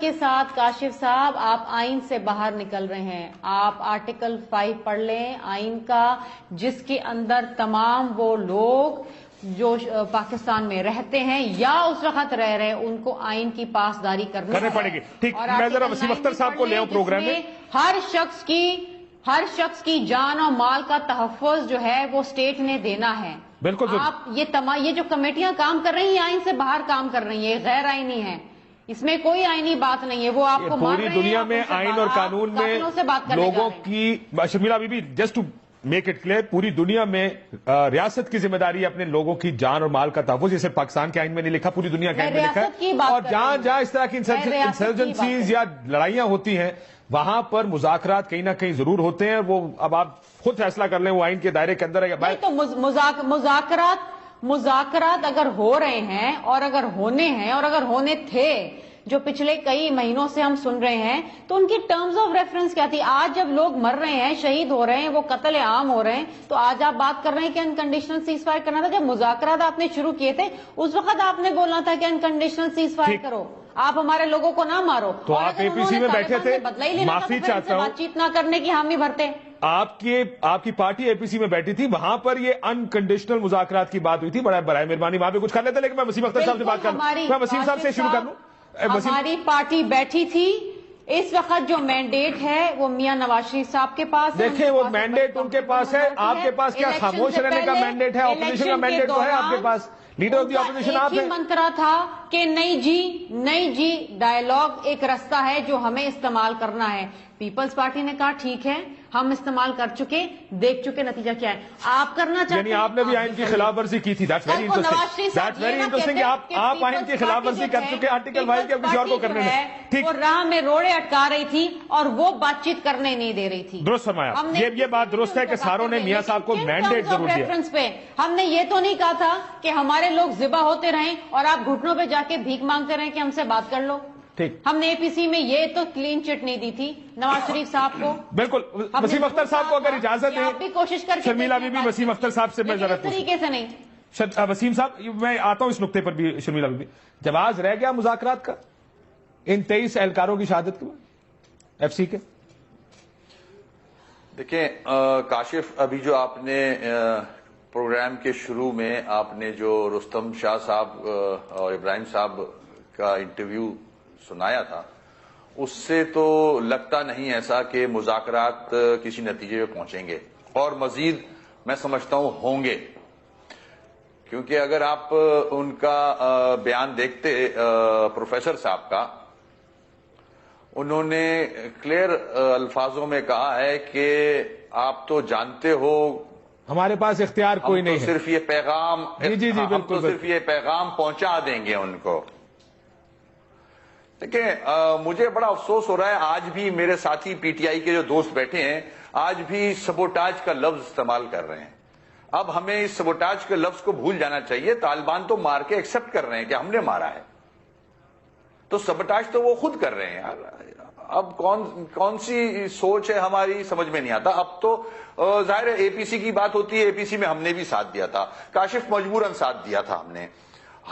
کے ساتھ کاشف صاحب, آپ آئین سے باہر نکل رہے ہیں. آپ آرٹیکل 5 پڑھ لیں آئین کا, جس کے اندر تمام وہ لوگ جو پاکستان میں رہتے ہیں یا اس وقت رہ رہے ہیں ان کو آئین کی پاسداری کرنی پڑے گی. ٹھیک, میں ذرا وسیم اختر صاحب کو لے آؤں پروگرام میں. ہر شخص کی جان اور مال کا تحفظ جو ہے وہ اسٹیٹ نے دینا ہے. بالکل. آپ یہ جو کمیٹیاں کام کر رہی ہیں آئین سے باہر کام کر رہی ہیں, غیر آئینی ہیں, اس میں کوئی آئینی بات نہیں ہے. وہ آپ کو پوری دنیا میں آئین اور قانون میں لوگوں کی, Sharmila bibi just to make it clear, پوری دنیا میں ریاست کی ذمہ داری ہے اپنے لوگوں کی جان اور مال کا تحفظ. جسے پاکستان کے آئین میں نہیں لکھا, پوری دنیا کے آئین میں لکھا ہے. اور جہاں جہاں اس طرح کی انسرجنسیز یا لڑائیاں ہوتی ہیں وہاں پر مذاکرات کہیں نہ کہیں ضرور ہوتے ہیں. وہ اب آپ خود فیصلہ کر لیں وہ آئین کے دائرے کے اندر ہے یا باہر. تو مذاکرات اگر ہو رہے ہیں اور اگر ہونے ہیں اور اگر ہونے تھے, جو پچھلے کئی مہینوں سے ہم سن رہے ہیں, تو ان کی ٹرمز آف ریفرنس کیا تھی؟ آج جب لوگ مر رہے ہیں, شہید ہو رہے ہیں, وہ قتل عام ہو رہے ہیں, تو آج آپ بات کر رہے ہیں کہ انکنڈیشنل سیز فائر کرنا تھا. جب مذاکرات آپ نے شروع کیے تھے اس وقت آپ نے بولنا تھا کہ انکنڈیشنل سیز فائر کرو, آپ ہمارے لوگوں کو نہ مارو. تو آپ APC میں بیٹھے تھے, معافی چاہتا ہوں, بات چیت نہ کرنے کی حامی بھرتے. آپ کی پارٹی APC میں بیٹھی تھی, وہاں پر یہ انکنڈیشنل مذاکرات کی بات ہوئی تھی. برائے مہربانی وہاں پہ کچھ کر لیتے, لیکن میں وسیم اختر صاحب سے بات کروں. میں وسیم صاحب سے شروع کر لوں. ہماری پارٹی بیٹھی تھی, اس وقت جو مینڈیٹ ہے وہ میاں نواز شریف صاحب کے پاس. دیکھیں وہ مینڈیٹ ان کے پاس ہے, آپ کے پاس کیا خاموش رہنے کا مینڈیٹ ہے؟ اپوزیشن کا مینڈیٹ تو ہے آپ کے پاس, لیڈر آف دی اپوزیشن آپ ہیں. منترا تھا کہ نہیں جی ڈائیلاگ ایک راستہ ہے جو ہمیں استعمال کرنا ہے. پیپلز پارٹی نے کہا ٹھیک ہے, ہم استعمال کر چکے, دیکھ چکے نتیجہ کیا ہے. آپ کرنا چاہتے ہیں, یعنی آپ نے بھی آئین کی خلاف ورزی کی تھی. That's very interesting. آپ آئین کی خلاف ورزی کر چکے, آرٹیکل 5 کے کسی اور کو کرنے میں. ٹھیک, وہ راہ میں روڑے اٹکا رہی تھی اور وہ بات چیت کرنے نہیں دے رہی تھی. درست فرمایا, یہ بات درست ہے کہ ساروں نے میاں صاحب کو مینڈیٹ ضرور دیا. ہم نے یہ تو نہیں کہا تھا کہ ہمارے لوگ ذبح ہوتے رہیں اور آپ گھٹنوں پہ جا کے بھیک مانگتے رہیں کہ ہم سے بات کر لو. ٹھیک, ہم نے APC میں یہ تو کلین چٹ نہیں دی تھی نواز شریف صاحب کو. بالکل. وسیم اختر صاحب کو اگر اجازت ہے, آپ بھی کوشش کر کے شرمیلا بی بی, وسیم اختر صاحب سے میں ذرا طریقے سے نہیں. وسیم صاحب میں آتا ہوں اس نقطے پر بھی. شرمیلا بی بی, جواز رہ گیا مذاکرات کا ان 23 اہلکاروں کی شہادت کے بعد FCC کے؟ دیکھیں کاشف, ابھی جو آپ نے پروگرام کے شروع میں آپ نے جو رستم شاہ صاحب اور ابراہیم صاحب کا انٹرویو سنایا تھا, اس سے تو لگتا نہیں ایسا کہ مذاکرات کسی نتیجے پہ پہنچیں گے, اور مزید میں سمجھتا ہوں ہوں گے. کیونکہ اگر آپ ان کا بیان دیکھتے پروفیسر صاحب کا, انہوں نے کلیئر الفاظوں میں کہا ہے کہ آپ تو جانتے ہو ہمارے پاس اختیار کوئی نہیں ہے, صرف یہ پیغام, جی بالکل, صرف یہ پیغام پہنچا دیں گے ان کو. دیکھیں مجھے بڑا افسوس ہو رہا ہے, آج بھی میرے ساتھی PTI کے جو دوست بیٹھے ہیں آج بھی سبوٹاج کا لفظ استعمال کر رہے ہیں. اب ہمیں اس سبوٹاج کے لفظ کو بھول جانا چاہیے. طالبان تو مار کے ایکسپٹ کر رہے ہیں کہ ہم نے مارا ہے, تو سبٹاش تو وہ خود کر رہے ہیں یار. اب کون سی سوچ ہے ہماری سمجھ میں نہیں آتا. اب تو ظاہر ہے اے پی سی کی بات ہوتی ہے, اے پی سی میں ہم نے بھی ساتھ دیا تھا, کاشف مجبوراً ساتھ دیا تھا ہم نے.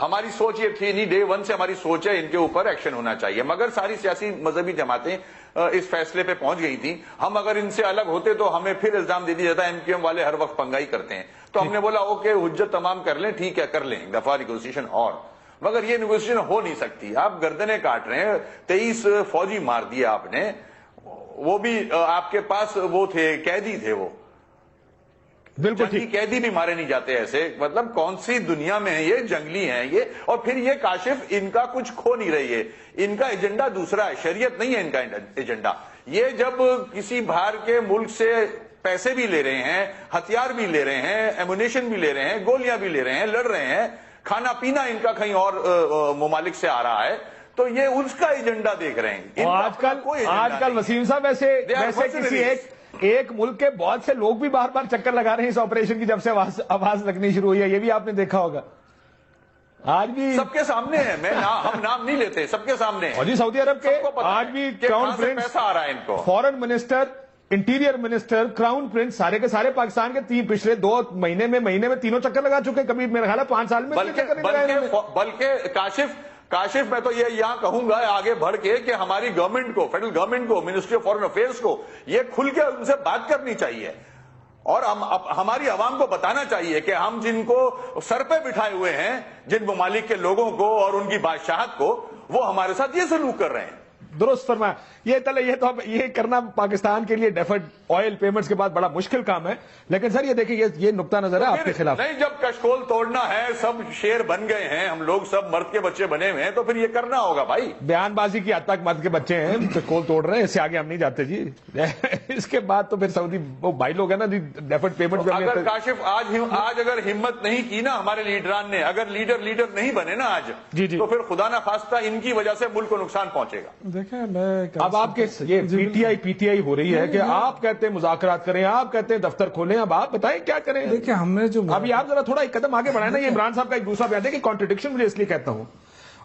ہماری سوچ یہ تھی نہیں, ڈے ون سے ہماری سوچ ہے ان کے اوپر ایکشن ہونا چاہیے, مگر ساری سیاسی مذہبی جماعتیں اس فیصلے پہ پہنچ گئی تھیں. ہم اگر ان سے الگ ہوتے تو ہمیں پھر الزام دے دیا جاتا ہے ایم کیو ایم والے ہر وقت پنگائی کرتے ہیں. تو ہم نے بولا اوکے حجت تمام کر لیں, ٹھیک ہے کر لیں ایک دفعہ نیگوسیشن, اور مگر یہ نیگوسیشن ہو نہیں سکتی. آپ گردنیں کاٹ رہے ہیں, 23 فوجی مار دیا آپ نے, وہ بھی آپ کے پاس وہ تھے, قیدی تھے, وہ بالکل جنگی قیدی بھی مارے نہیں جاتے ایسے. مطلب کون سی دنیا میں ہے یہ, جنگلی ہیں یہ. اور پھر یہ کاشف ان کا کچھ کھو نہیں رہی ہے, ان کا ایجنڈا دوسرا ہے, شریعت نہیں ہے ان کا ایجنڈا. یہ جب کسی باہر کے ملک سے پیسے بھی لے رہے ہیں, ہتھیار بھی لے رہے ہیں, ایمونیشن بھی لے رہے ہیں, گولیاں بھی لے رہے ہیں, لڑ رہے ہیں, کھانا پینا ان کا کہیں اور ممالک سے آ رہا ہے, تو یہ اس کا ایجنڈا دیکھ رہے ہیں. آج کل وسیم صاحب ویسے کسی ایک ملک کے بہت سے لوگ بھی بار بار چکر لگا رہے ہیں اس آپریشن کی, جب سے آواز لگنی شروع ہوئی ہے. یہ بھی آپ نے دیکھا ہوگا, آج بھی سب کے سامنے ہے. ہم نام نہیں لیتے, سب کے سامنے ہے. اور جی سعودی عرب کے آج بھی کراؤن پرنس, پیسہ آ رہا ہے ان کو, foreign minister, interior minister, crown prince, سارے کے سارے پاکستان کے پچھلے 2 مہینے میں تینوں چکر لگا چکے ہیں. کبھی میرا خیال ہے 5 سال میں بلکہ کاشف میں تو یہ یہاں کہوں گا آگے بڑھ کے کہ ہماری گورنمنٹ کو, فیڈرل گورنمنٹ کو, منسٹری آف فارن افیئرس کو یہ کھل کے ان سے بات کرنی چاہیے, اور ہماری عوام کو بتانا چاہیے کہ ہم جن کو سر پہ بٹھائے ہوئے ہیں, جن ممالک کے لوگوں کو اور ان کی بادشاہت کو, وہ ہمارے ساتھ یہ سلوک کر رہے ہیں. درست فرمایا. یہ کرنا پاکستان کے لیے ڈیفرڈ آئل پیمنٹس کے بعد بڑا مشکل کام ہے. لیکن سر یہ دیکھیں یہ نقطہ نظر ہے آپ کے خلاف. نہیں, جب کشکول توڑنا ہے, سب شیر بن گئے ہیں, ہم لوگ سب مرد کے بچے بنے ہوئے ہیں, تو پھر یہ کرنا ہوگا بھائی. بیان بازی کی حد تک مرد کے بچے ہیں, کشکول توڑ رہے ہیں, اس سے آگے ہم نہیں جاتے جی. اس کے بعد تو پھر سعودی وہ بھائی لوگ ہیں نا ڈیفرڈ پیمنٹ. اگر کاشف آج اگر ہمت نہیں کی نا ہمارے لیڈران نے, اگر لیڈر نہیں بنے نا آج, تو پھر خدا نہ خواستہ ان کی وجہ سے ملک کو نقصان پہنچے گا. دیکھیں اب آپ کے یہ پی ٹی آئی ہو رہی ہے کہ آپ کہتے ہیں مذاکرات کریں, آپ کہتے ہیں دفتر کھولیں, اب آپ بتائیں کیا کریں. دیکھیں ہم نے جو ابھی آپ ذرا تھوڑا ایک قدم آگے بڑھائیں نا. یہ عمران صاحب کا ایک دوسرا بیان ہے کہ کانٹرڈکشن مجھے اس لیے کہتا ہوں,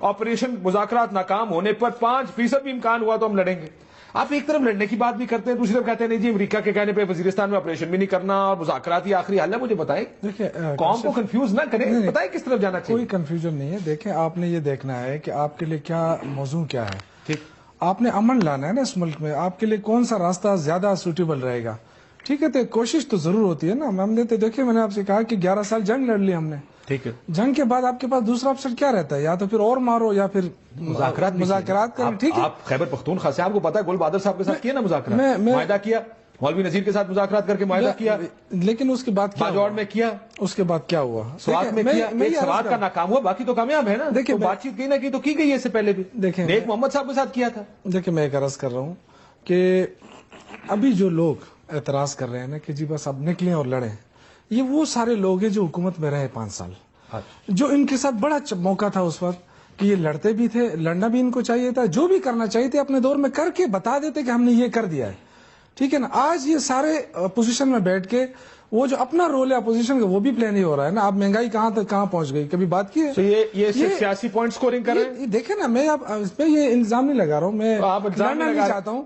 آپریشن مذاکرات ناکام ہونے پر 5% بھی امکان ہوا تو ہم لڑیں گے. آپ ایک طرف لڑنے کی بات بھی کرتے ہیں, دوسری طرف کہتے ہیں نہیں جی امریکہ کے کہنے پہ وزیرستان میں آپریشن بھی نہیں کرنا اور مذاکرات ہی آخری حل ہے. مجھے بتائیں, قوم کو کنفیوز نہ کریں, بتائیں کس طرف جانا چاہیے. کوئی کنفیوژن نہیں ہے. دیکھیں آپ نے یہ دیکھنا ہے کہ آپ کے لیے کیا موضوع کیا ہے. ٹھیک, آپ نے امن لانا ہے نا اس ملک میں, آپ کے لیے کون سا راستہ زیادہ سوٹیبل رہے گا. ٹھیک ہے, تو کوشش تو ضرور ہوتی ہے نا. ہم نے تو دیکھیں, میں نے آپ سے کہا کہ 11 سال جنگ لڑ لی ہم نے. ٹھیک ہے, جنگ کے بعد آپ کے پاس دوسرا آپشن کیا رہتا ہے, یا تو پھر اور مارو یا پھر مذاکرات کریں. ٹھیک ہے, آپ خیبر پختونخوا سے, آپ کو پتا ہے گل بہادر صاحب کے ساتھ کیا نا مذاکرات, معاہدہ کیا, مولوی نذیر کے ساتھ مذاکرات کر کے معاہدہ کیا, لیکن اس کے بعد باجوڑ میں کیا, اس کے بعد کیا ہوا, سوات میں کیا, ایک سوات کا ناکام ہوا, باقی تو کامیاب ہے نا. دیکھیں بات چیت کی نہ کی تو کی گئی ہے, اس سے پہلے بھی دیکھیں نیک محمد صاحب کے ساتھ کیا تھا. دیکھیں میں ایک عرض کر رہا ہوں کہ ابھی جو لوگ اعتراض کر رہے ہیں نا کہ جی بس اب نکلیں اور لڑیں, یہ وہ سارے لوگ ہیں جو حکومت میں رہے 5 سال, جو ان کے ساتھ بڑا موقع تھا اس وقت کہ یہ لڑتے بھی تھے, لڑنا بھی ان کو چاہیے تھا, جو بھی کرنا چاہیے تھے اپنے دور میں کر کے بتا دیتے کہ ہم نے یہ کر دیا ہے. ٹھیک ہے نا, آج یہ سارے اپوزیشن میں بیٹھ کے وہ جو اپنا رول ہے اپوزیشن کا وہ بھی پلے نہیں ہو رہا ہے نا. اب مہنگائی کہاں تک کہاں پہنچ گئی, کبھی بات کی ہے؟ یہ سیاسی پوائنٹ سکورنگ کر رہے ہیں. دیکھیں نا, میں اب اس پہ یہ الزام نہیں لگا رہا ہوں, میں لڑنا نہیں چاہتا ہوں,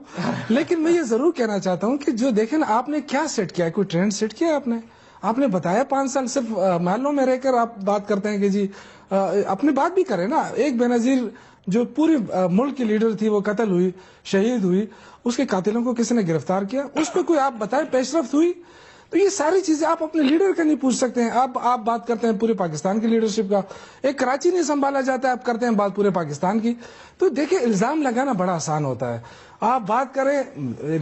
لیکن میں یہ ضرور کہنا چاہتا ہوں کہ جو دیکھیں نا, آپ نے کیا سیٹ کیا ہے, کوئی ٹرینڈ سیٹ کیا ہے آپ نے بتایا 5 سال صرف محلوں میں رہ کر آپ بات کرتے ہیں کہ جی اپنی بات بھی کریں نا. ایک بے نظیر جو پوری ملک کی لیڈر تھی وہ قتل ہوئی, شہید ہوئی, اس کے قاتلوں کو کسی نے گرفتار کیا, اس پہ کوئی آپ بتائیں پیش رفت ہوئی؟ تو یہ ساری چیزیں آپ اپنے لیڈر کا نہیں پوچھ سکتے ہیں. آپ بات کرتے ہیں پورے پاکستان کی لیڈرشپ کا, ایک کراچی نہیں سنبھالا جاتا ہے, آپ کرتے ہیں بات پورے پاکستان کی. تو دیکھیں الزام لگانا بڑا آسان ہوتا ہے. آپ بات کریں,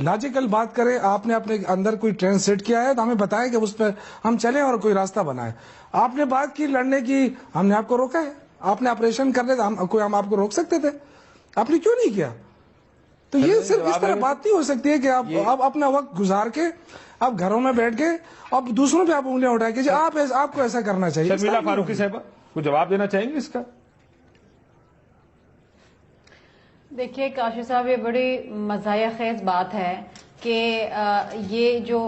لاجیکل بات کریں, آپ نے اپنے اندر کوئی ٹرینڈ سیٹ کیا ہے تو ہمیں بتائیں کہ اس پہ ہم چلیں اور کوئی راستہ بنائیں. آپ نے بات کی لڑنے کی, ہم نے آپ کو روکا ہے. آپ نے آپریشن کرنے تھا, ہم آپ کو روک سکتے تھے, آپ نے کیوں نہیں کیا؟ تو یہ صرف اس طرح بات نہیں ہو سکتی ہے کہ آپ اپنا وقت گزار کے آپ گھروں میں بیٹھ کے اب دوسروں پہ آپ انگلیاں اٹھائیں کہ آپ کو ایسا کرنا چاہیے. شرمیلا فاروقی صاحبہ کو جواب دینا چاہیں گے اس کا؟ دیکھیے کاشف صاحب, یہ بڑی مزاحیہ خیز بات ہے کہ یہ جو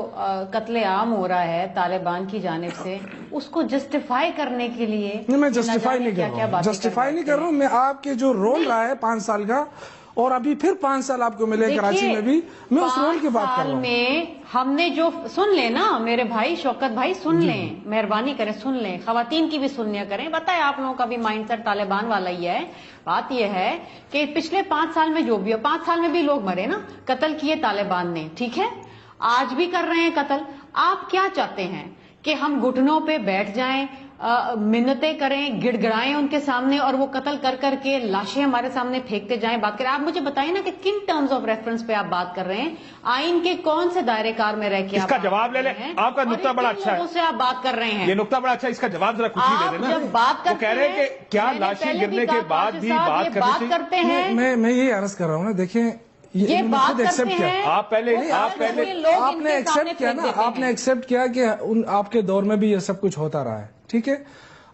قتل عام ہو رہا ہے طالبان کی جانب سے اس کو جسٹیفائی کرنے کے لیے؟ نہیں، میں جسٹیفائی نہیں کر رہا ہوں، جسٹیفائی نہیں کر رہا ہوں میں. آپ کے جو رول رہا ہے 5 سال کا، اور ابھی پھر 5 سال آپ کو ملے کراچی میں بھی، میں اس رول کی بات کر رہا ہوں. میں ہم نے جو سن لیں نا میرے بھائی شوکت بھائی، سن لیں، مہربانی کریں سن لیں، خواتین کی بھی سنیا کریں. بتائیں آپ لوگوں کا بھی مائنڈ سیٹ طالبان والا ہی ہے. بات یہ ہے کہ پچھلے 5 سال میں جو بھی ہو، 5 سال میں بھی لوگ مرے نا، قتل کیے طالبان نے، ٹھیک ہے، آج بھی کر رہے ہیں قتل. آپ کیا چاہتے ہیں کہ ہم گھٹنوں پہ بیٹھ جائیں، منتیں کریں، گڑ گڑائیں ان کے سامنے، اور وہ قتل کر کر کے لاشیں ہمارے سامنے پھینکتے جائیں، بات کریں؟ آپ مجھے بتائیں نا کہ کن ٹرمز آف ریفرنس پہ آپ بات کر رہے ہیں، آئین کے کون سے دائرے کار میں رہ کے اس کا جواب لے لیں. آپ کا نقطہ بڑا اچھا ہے، اس سے آپ بات کر رہے ہیں، یہ نقطہ بڑا اچھا ہے، اس کا جواب ذرا کچھ ہی دے دینا. جب بات وہ کہہ رہے ہیں کہ کیا لاشیں گرنے کے بعد بھی بات کرتے ہیں؟ میں یہ عرض کر رہا ہوں نا، دیکھیں یہ بات کرتے ہیں. آپ پہلے آپ نے ایکسپٹ کیا نا، آپ نے ایکسپٹ کیا کہ آپ کے دور میں بھی یہ سب کچھ ہوتا رہا ہے، ٹھیک ہے.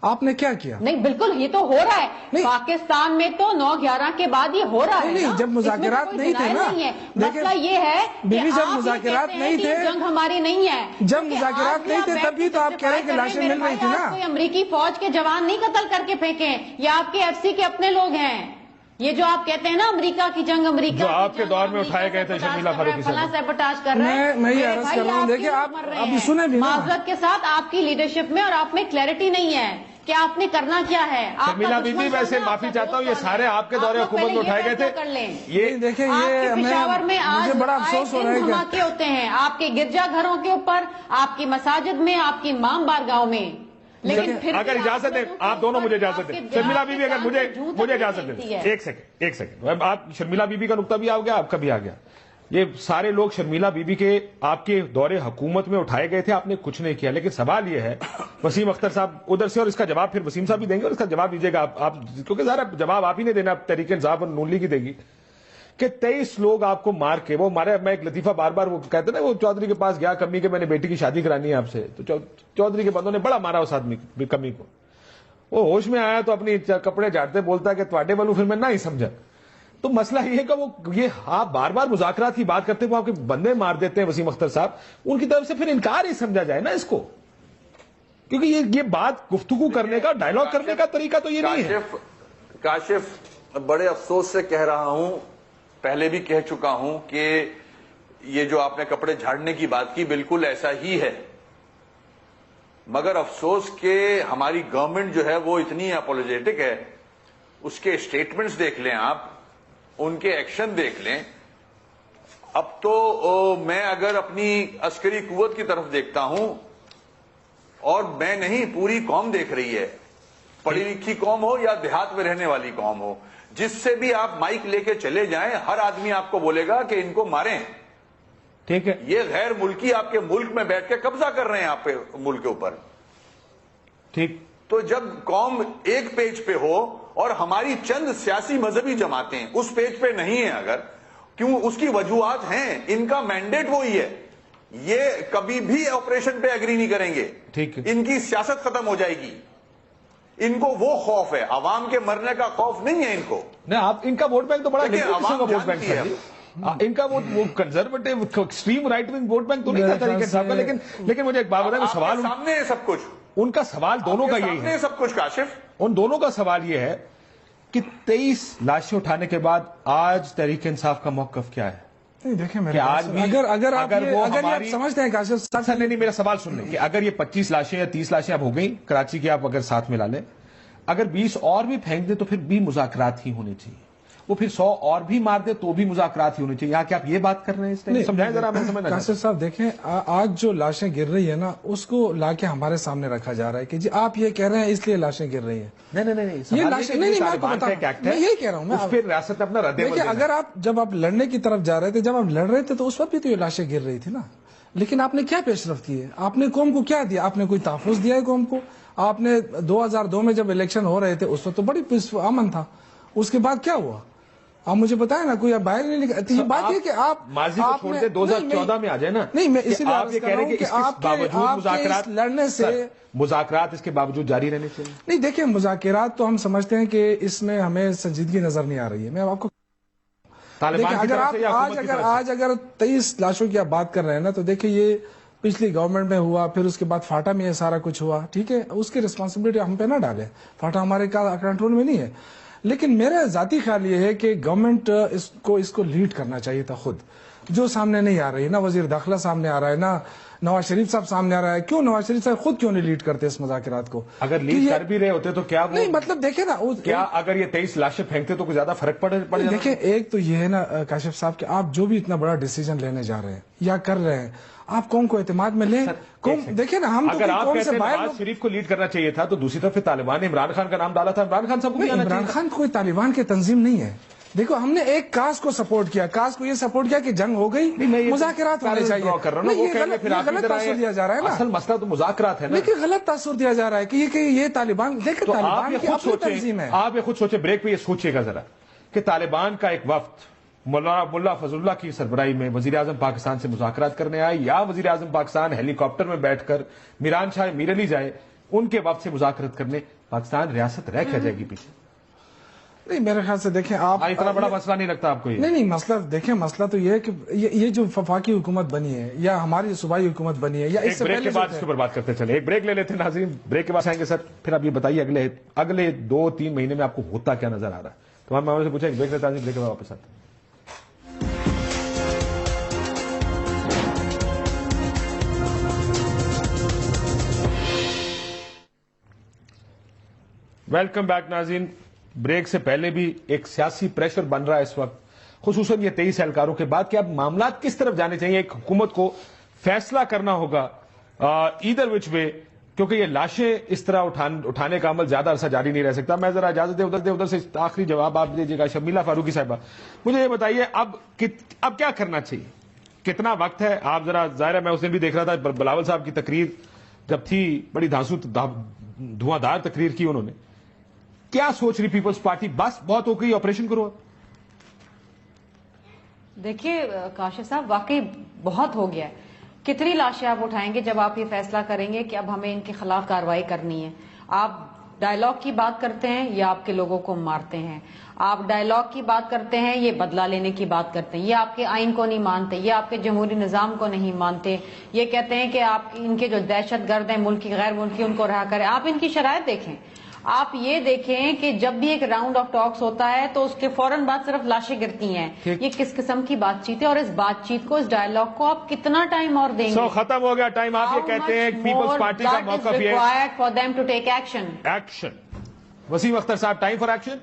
آپ نے کیا کیا؟ نہیں بالکل، یہ تو ہو رہا ہے پاکستان میں، تو 9/11 کے بعد یہ ہو رہا ہے. نہیں، جب مذاکرات نہیں تھے نا، مسئلہ یہ ہے کہ جب مذاکرات نہیں تھے، جنگ ہماری نہیں ہے، جب مذاکرات نہیں تھے تب بھی تو آپ کہہ رہے ہیں کہ لاشیں مل رہی تھی نا. کوئی امریکی فوج کے جوان نہیں قتل کر کے پھینکے، یہ آپ کے ایف سی کے اپنے لوگ ہیں. یہ جو آپ کہتے ہیں نا امریکہ کی جنگ، امریکہ جو آپ کے دور میں اٹھائے گئے تھے شرمیلا فاروقی فلاں سیبوٹاج کر رہے ہیں. میں یہ عرض کر رہا ہوں، دیکھیں آپ ابھی سنیں بھی نا، معذرت کے ساتھ آپ کی لیڈرشپ میں اور آپ میں کلیئرٹی نہیں ہے کہ آپ نے کرنا کیا ہے. شرمیلا بی بی، ویسے معافی چاہتا ہوں، یہ سارے آپ کے دور حکومت میں اٹھائے گئے تھے. یہ دیکھیں، یہ پشاور میں مجھے بڑا افسوس ہو رہا ہے کہ دھماکے ہوتے ہیں آپ کے گرجا گھروں کے اوپر، آپ کی مساجد میں، آپ کی امام بارگاہوں میں. لیکن اگر اجازت دیں آپ دونوں، مجھے اجازت دیں شرمیلا بی بی، اگر مجھے اجازت دیں ایک سیکنڈ. آپ شرمیلا بی بی کا نقطہ بھی آ گیا، آپ کا بھی آ گیا. یہ سارے لوگ شرمیلا بی بی کے آپ کے دور حکومت میں اٹھائے گئے تھے، آپ نے کچھ نہیں کیا. لیکن سوال یہ ہے، وسیم اختر صاحب ادھر سے، اور اس کا جواب پھر وسیم صاحب بھی دیں گے، اور اس کا جواب دیجیے گا آپ، کیونکہ ذرا جواب آپ ہی نہیں دینا، تحریک انصاف اور نون لیگ کی دے گی. کہ 23 لوگ آپ کو مار کے، وہ مارے. میں ایک لطیفہ بار بار وہ کہتے نا، وہ چودھری کے پاس گیا کمی کے، میں نے بیٹی کی شادی کرانی ہے آپ سے، تو چودھری کے بندوں نے بڑا مارا اس آدمی کمی کو. وہ ہوش میں آیا تو اپنی کپڑے جھاڑتے بولتا ہے کہ تواڈے والوں پھر میں نہ ہی سمجھا. تو مسئلہ یہ ہے کہ وہ یہ آپ بار بار مذاکرات کی بات کرتے، وہ آپ کے بندے مار دیتے ہیں وسیم اختر صاحب، ان کی طرف سے پھر انکار ہی سمجھا جائے نا اس کو، کیونکہ یہ بات گفتگو کرنے کا، ڈائیلاگ کرنے کا طریقہ تو یہ نہیں ہے. کاشف، بڑے افسوس سے کہہ رہا ہوں، پہلے بھی کہہ چکا ہوں کہ یہ جو آپ نے کپڑے جھاڑنے کی بات کی بالکل ایسا ہی ہے، مگر افسوس کہ ہماری گورنمنٹ جو ہے وہ اتنی اپولوجیٹک ہے. اس کے اسٹیٹمنٹس دیکھ لیں آپ، ان کے ایکشن دیکھ لیں. اب تو میں اگر اپنی عسکری قوت کی طرف دیکھتا ہوں، اور میں نہیں، پوری قوم دیکھ رہی ہے، پڑھی لکھی قوم ہو یا دیہات میں رہنے والی قوم ہو، جس سے بھی آپ مائک لے کے چلے جائیں، ہر آدمی آپ کو بولے گا کہ ان کو ماریں. ٹھیک ہے، یہ غیر ملکی آپ کے ملک میں بیٹھ کے قبضہ کر رہے ہیں آپ کے ملک کے اوپر. ٹھیک. تو جب قوم ایک پیج پہ ہو اور ہماری چند سیاسی مذہبی جماعتیں اس پیج پہ نہیں ہیں، اگر کیوں، اس کی وجوہات ہیں، ان کا مینڈیٹ وہی ہے، یہ کبھی بھی آپریشن پہ ایگری نہیں کریں گے. ٹھیک ہے، ان کی سیاست ختم ہو جائے گی. ان کو وہ خوف ہے، عوام کے مرنے کا خوف نہیں ہے ان کو. نہیں، آپ ان کا ووٹ بینک تو بڑا ووٹ بینک ہے، ان کا وہ conservative extreme right wing vote bank تو نہیں تھا طریقے صاحب کا. لیکن مجھے ایک بات بتائیں، سوال سامنے ہے سب کچھ، ان کا سوال دونوں کا یہی ہے، سب کچھ کاشف، ان دونوں کا سوال یہ ہے کہ 23 لاشیں اٹھانے کے بعد آج تحریک انصاف کا موقف کیا ہے؟ نہیں دیکھیں، اگر آپ سمجھتے ہیں کاشف صاحب، نہیں، میرا سوال سن لیں کہ اگر یہ 25 لاشیں یا 30 لاشیں اب ہو گئیں کراچی کی، آپ اگر ساتھ ملا لیں، اگر 20 اور بھی پھینک دیں تو پھر بھی مذاکرات ہی ہونے چاہیے. وہ پھر 100 اور بھی مار دے تو بھی مذاکرات ہی ہونے چاہیے. یہاں کہ آپ یہ بات کر رہے ہیں، سمجھائیں ذرا، میں سمجھنا. کاشف صاحب دیکھیں، آج جو لاشیں گر رہی ہیں نا، اس کو لا کے ہمارے سامنے رکھا جا رہا ہے کہ جی آپ یہ کہہ رہے ہیں اس لیے لاشیں گر رہی ہیں. نہیں، یہ لاشیں نہیں، میں یہی کہہ رہا ہوں، اس پہ ریاست اپنا رد عمل. دیکھیں، اگر جب آپ لڑنے کی طرف جا رہے تھے، جب آپ لڑ رہے تھے تو اس وقت بھی تو یہ لاشیں گر رہی تھی نا. لیکن آپ نے کیا پیش رفت کی ہے؟ آپ نے قوم کو کیا دیا؟ آپ نے کوئی تحفظ دیا ہے قوم کو؟ آپ نے 2002 میں جب الیکشن ہو رہے تھے اس وقت تو بڑی امن تھا. اس کے بعد کیا ہوا؟ آپ مجھے بتائیں نا، کوئی باہر نہیں نکلا. یہ بات ہے کہ آپ ماضی کو چھوڑ دے، 2014 میں آ جائے نا. نہیں، میں اسی لیے آپ یہ کہہ رہے ہیں کہ اس باوجود مذاکرات لڑنے سے، مذاکرات اس کے باوجود جاری رہنے چاہیے. نہیں دیکھیں، مذاکرات تو ہم سمجھتے ہیں کہ اس میں ہمیں سنجیدگی نظر نہیں آ رہی ہے. میں آپ کو آج اگر 23 لاشوں کی آپ بات کر رہے ہیں نا، تو دیکھیں یہ پچھلی گورنمنٹ میں ہوا، پھر اس کے بعد فاٹا میں یہ سارا کچھ ہوا، ٹھیک ہے، اس کی ریسپانسبلٹی ہم پہ نہ ڈالیں، فاٹا ہمارے کنٹرول میں نہیں ہے. لیکن میرا ذاتی خیال یہ ہے کہ گورنمنٹ اس کو لیڈ کرنا چاہیے تھا خود، جو سامنے نہیں آ رہی، نہ وزیر داخلہ سامنے آ رہا ہے، نہ نواز شریف صاحب سامنے آ رہا ہے. کیوں نواز شریف صاحب خود کیوں نہیں لیڈ کرتے اس مذاکرات کو؟ اگر لیڈ کر بھی رہے ہوتے تو کیا نہیں، مطلب دیکھیں نا، کیا اگر یہ 23 لاشیں پھینکتے تو کچھ زیادہ فرق پڑ جاتا؟ دیکھیں، ایک تو یہ ہے نا کاشف صاحب کہ آپ جو بھی اتنا بڑا ڈیسیجن لینے جا رہے ہیں یا کر رہے ہیں، آپ قوم کو اعتماد میں لیں. دیکھیں نا، ہم اگر آپ کہتے ہیں نواز شریف کو لیڈ کرنا چاہیے تھا، تو دوسری طرف طالبان نے عمران خان کا نام ڈالا تھا. عمران خان صاحب کو عمران خان کوئی طالبان کی تنظیم نہیں ہے. دیکھو، ہم نے ایک کاز کو سپورٹ کیا، کاز کو یہ سپورٹ کیا کہ جنگ ہو گئی، مذاکرات ہونے چاہیے. غلط تاثر دیا جا رہا ہے نا، اصل مسئلہ تو مذاکرات ہے نا. لیکن غلط تاثر دیا جا رہا ہے کہ یہ طالبان، دیکھیں طالبان کی اپنی تنظیم ہے. آپ یہ خود سوچیں، بریک پہ یہ سوچئے گا ذرا کہ طالبان کا ایک وفد ملا فضل اللہ کی سربراہی میں وزیر اعظم پاکستان سے مذاکرات کرنے آئے، یا وزیر اعظم پاکستان ہیلی کاپٹر میں بیٹھ کر میران شاہ میر علی جائے ان کے وفد سے مذاکرات کرنے، پاکستان ریاست رہ کیا جائے گی پیچھے؟ نہیں، میرے خیال سے دیکھیں آپ، اتنا بڑا مسئلہ نہیں لگتا آپ کو یہ؟ نہیں، مسئلہ دیکھیں، مسئلہ تو یہ ہے کہ یہ جو وفاقی حکومت بنی ہے یا ہماری صوبائی حکومت بنی ہے، یا اس سے بریک کے بعد اس کے اوپر بات کرتے چلے. ایک بریک لے لیتے ہیں ناظرین، بریک کے بعد آئیں گے. سر پھر آپ یہ بتائیے اگلے 2-3 مہینے میں آپ کو ہوتا کیا نظر آ رہا ہے؟ تمام معاملے سے پوچھا. ایک بریک لیتے ہیں، بریک کے بعد واپس آتے ہیں. ویلکم بیک ناظرین. بریک سے پہلے بھی ایک سیاسی پریشر بن رہا ہے اس وقت، خصوصاً یہ 23 اہلکاروں کے بعد، کہ اب معاملات کس طرف جانے چاہیے. ایک حکومت کو فیصلہ کرنا ہوگا ایدر وچ وے، کیونکہ یہ لاشیں اس طرح اٹھانے کا عمل زیادہ عرصہ جاری نہیں رہ سکتا. میں ذرا اجازت دیں ادھر سے آخری جواب آپ دیجیے گا. شمیلہ فاروقی صاحبہ، مجھے یہ بتائیے اب کیا کرنا چاہیے، کتنا وقت ہے؟ آپ ذرا، ظاہر ہے میں اس دن بھی دیکھ رہا تھا بلاول صاحب کی تقریر جب تھی، بڑی دھواں دار تقریر کی انہوں نے. کیا سوچ رہی پیپلز پارٹی؟ بس بہت ہو گئی، آپریشن کرو. دیکھیے کاشف صاحب، واقعی بہت ہو گیا ہے. کتنی لاشیں آپ اٹھائیں گے جب آپ یہ فیصلہ کریں گے کہ اب ہمیں ان کے خلاف کارروائی کرنی ہے؟ آپ ڈائیلاگ کی بات کرتے ہیں یا آپ کے لوگوں کو مارتے ہیں؟ آپ ڈائیلاگ کی بات کرتے ہیں، یہ بدلہ لینے کی بات کرتے ہیں، یہ آپ کے آئین کو نہیں مانتے، یہ آپ کے جمہوری نظام کو نہیں مانتے، یہ کہتے ہیں کہ آپ ان کے جو دہشت گرد ہیں ملکی غیر ملکی ان کو رہا کریں. آپ ان کی شرائط دیکھیں. آپ یہ دیکھیں کہ جب بھی ایک راؤنڈ آف ٹاکس ہوتا ہے تو اس کے فوراً بعد صرف لاشیں گرتی ہیں. یہ کس قسم کی بات چیت ہے؟ اور اس بات چیت کو، اس ڈائیلاگ کو آپ کتنا ٹائم اور دیں گے؟ ختم ہو گیا ٹائم. آپ یہ کہتے ہیں پیپلز پارٹی کا موقف یہ ہے for them to take action. Waseem Akhtar sahab, time for action,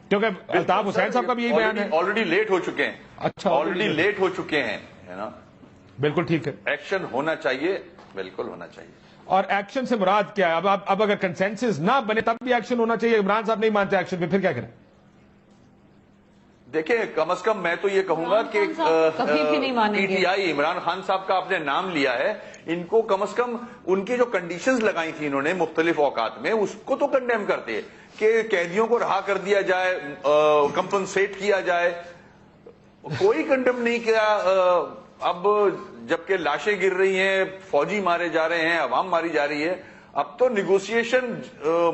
کیونکہ الطاف حسین صاحب کا بھی یہی بیان ہے. آلریڈی لیٹ ہو چکے ہیں. اچھا، آلریڈی لیٹ ہو چکے ہیں، ہے نا. بالکل ٹھیک ہے، ایکشن ہونا چاہیے، بالکل ہونا چاہیے. اور ایکشن سے مراد کیا ہے؟ اب اگر کنسنسس نہ بنے تب بھی ایکشن ہونا چاہیے. عمران صاحب نہیں مانتے ایکشن پہ، پھر کیا کریں؟ دیکھیں، کم از کم میں تو یہ کہوں گا کہ P T I, Imran Khan صاحب کا آپ نے نام لیا ہے، ان کو کم از کم ان کی جو کنڈیشنز لگائی تھی انہوں نے مختلف اوقات میں، اس کو تو کنڈیم کرتے کہ قیدیوں کو رہا کر دیا جائے، کمپنسیٹ کیا جائے. کوئی کنڈیم نہیں کیا. اب جبکہ لاشیں گر رہی ہیں، فوجی مارے جا رہے ہیں، عوام ماری جا رہی ہے، اب تو نیگوسیشن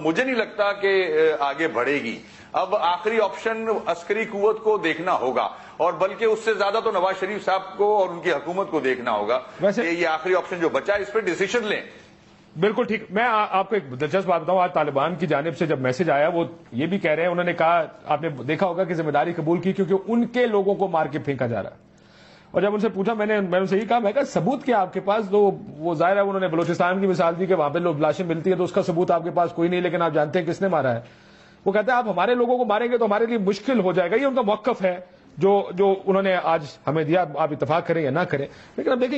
مجھے نہیں لگتا کہ آگے بڑھے گی. اب آخری آپشن عسکری قوت کو دیکھنا ہوگا، اور بلکہ اس سے زیادہ تو نواز شریف صاحب کو اور ان کی حکومت کو دیکھنا ہوگا کہ یہ آخری آپشن جو بچا ہے اس پہ ڈیسیشن لیں. بالکل ٹھیک. میں آپ کو ایک دلچسپ بات بتاؤں. آج طالبان کی جانب سے جب میسج آیا، وہ یہ بھی کہہ رہے ہیں، انہوں نے کہا، آپ نے دیکھا ہوگا کہ ذمہ داری قبول کی کیونکہ ان کے لوگوں کو مار کے پھینکا جا رہا ہے. اور جب ان سے پوچھا، میں نے ان سے یہ کہا، میں کہا ثبوت کیا آپ کے پاس؟ تو وہ ظاہر ہے انہوں نے بلوچستان کی مثال دی کہ وہاں پہ لوگ لاشیں ملتی ہیں، تو اس کا ثبوت آپ کے پاس کوئی نہیں، لیکن آپ جانتے ہیں کس نے مارا ہے. وہ کہتا ہے آپ ہمارے لوگوں کو ماریں گے تو ہمارے لیے مشکل ہو جائے گا. یہ ان کا موقف ہے جو انہوں نے آج ہمیں دیا. آپ اتفاق کریں یا نہ کریں، لیکن اب دیکھیں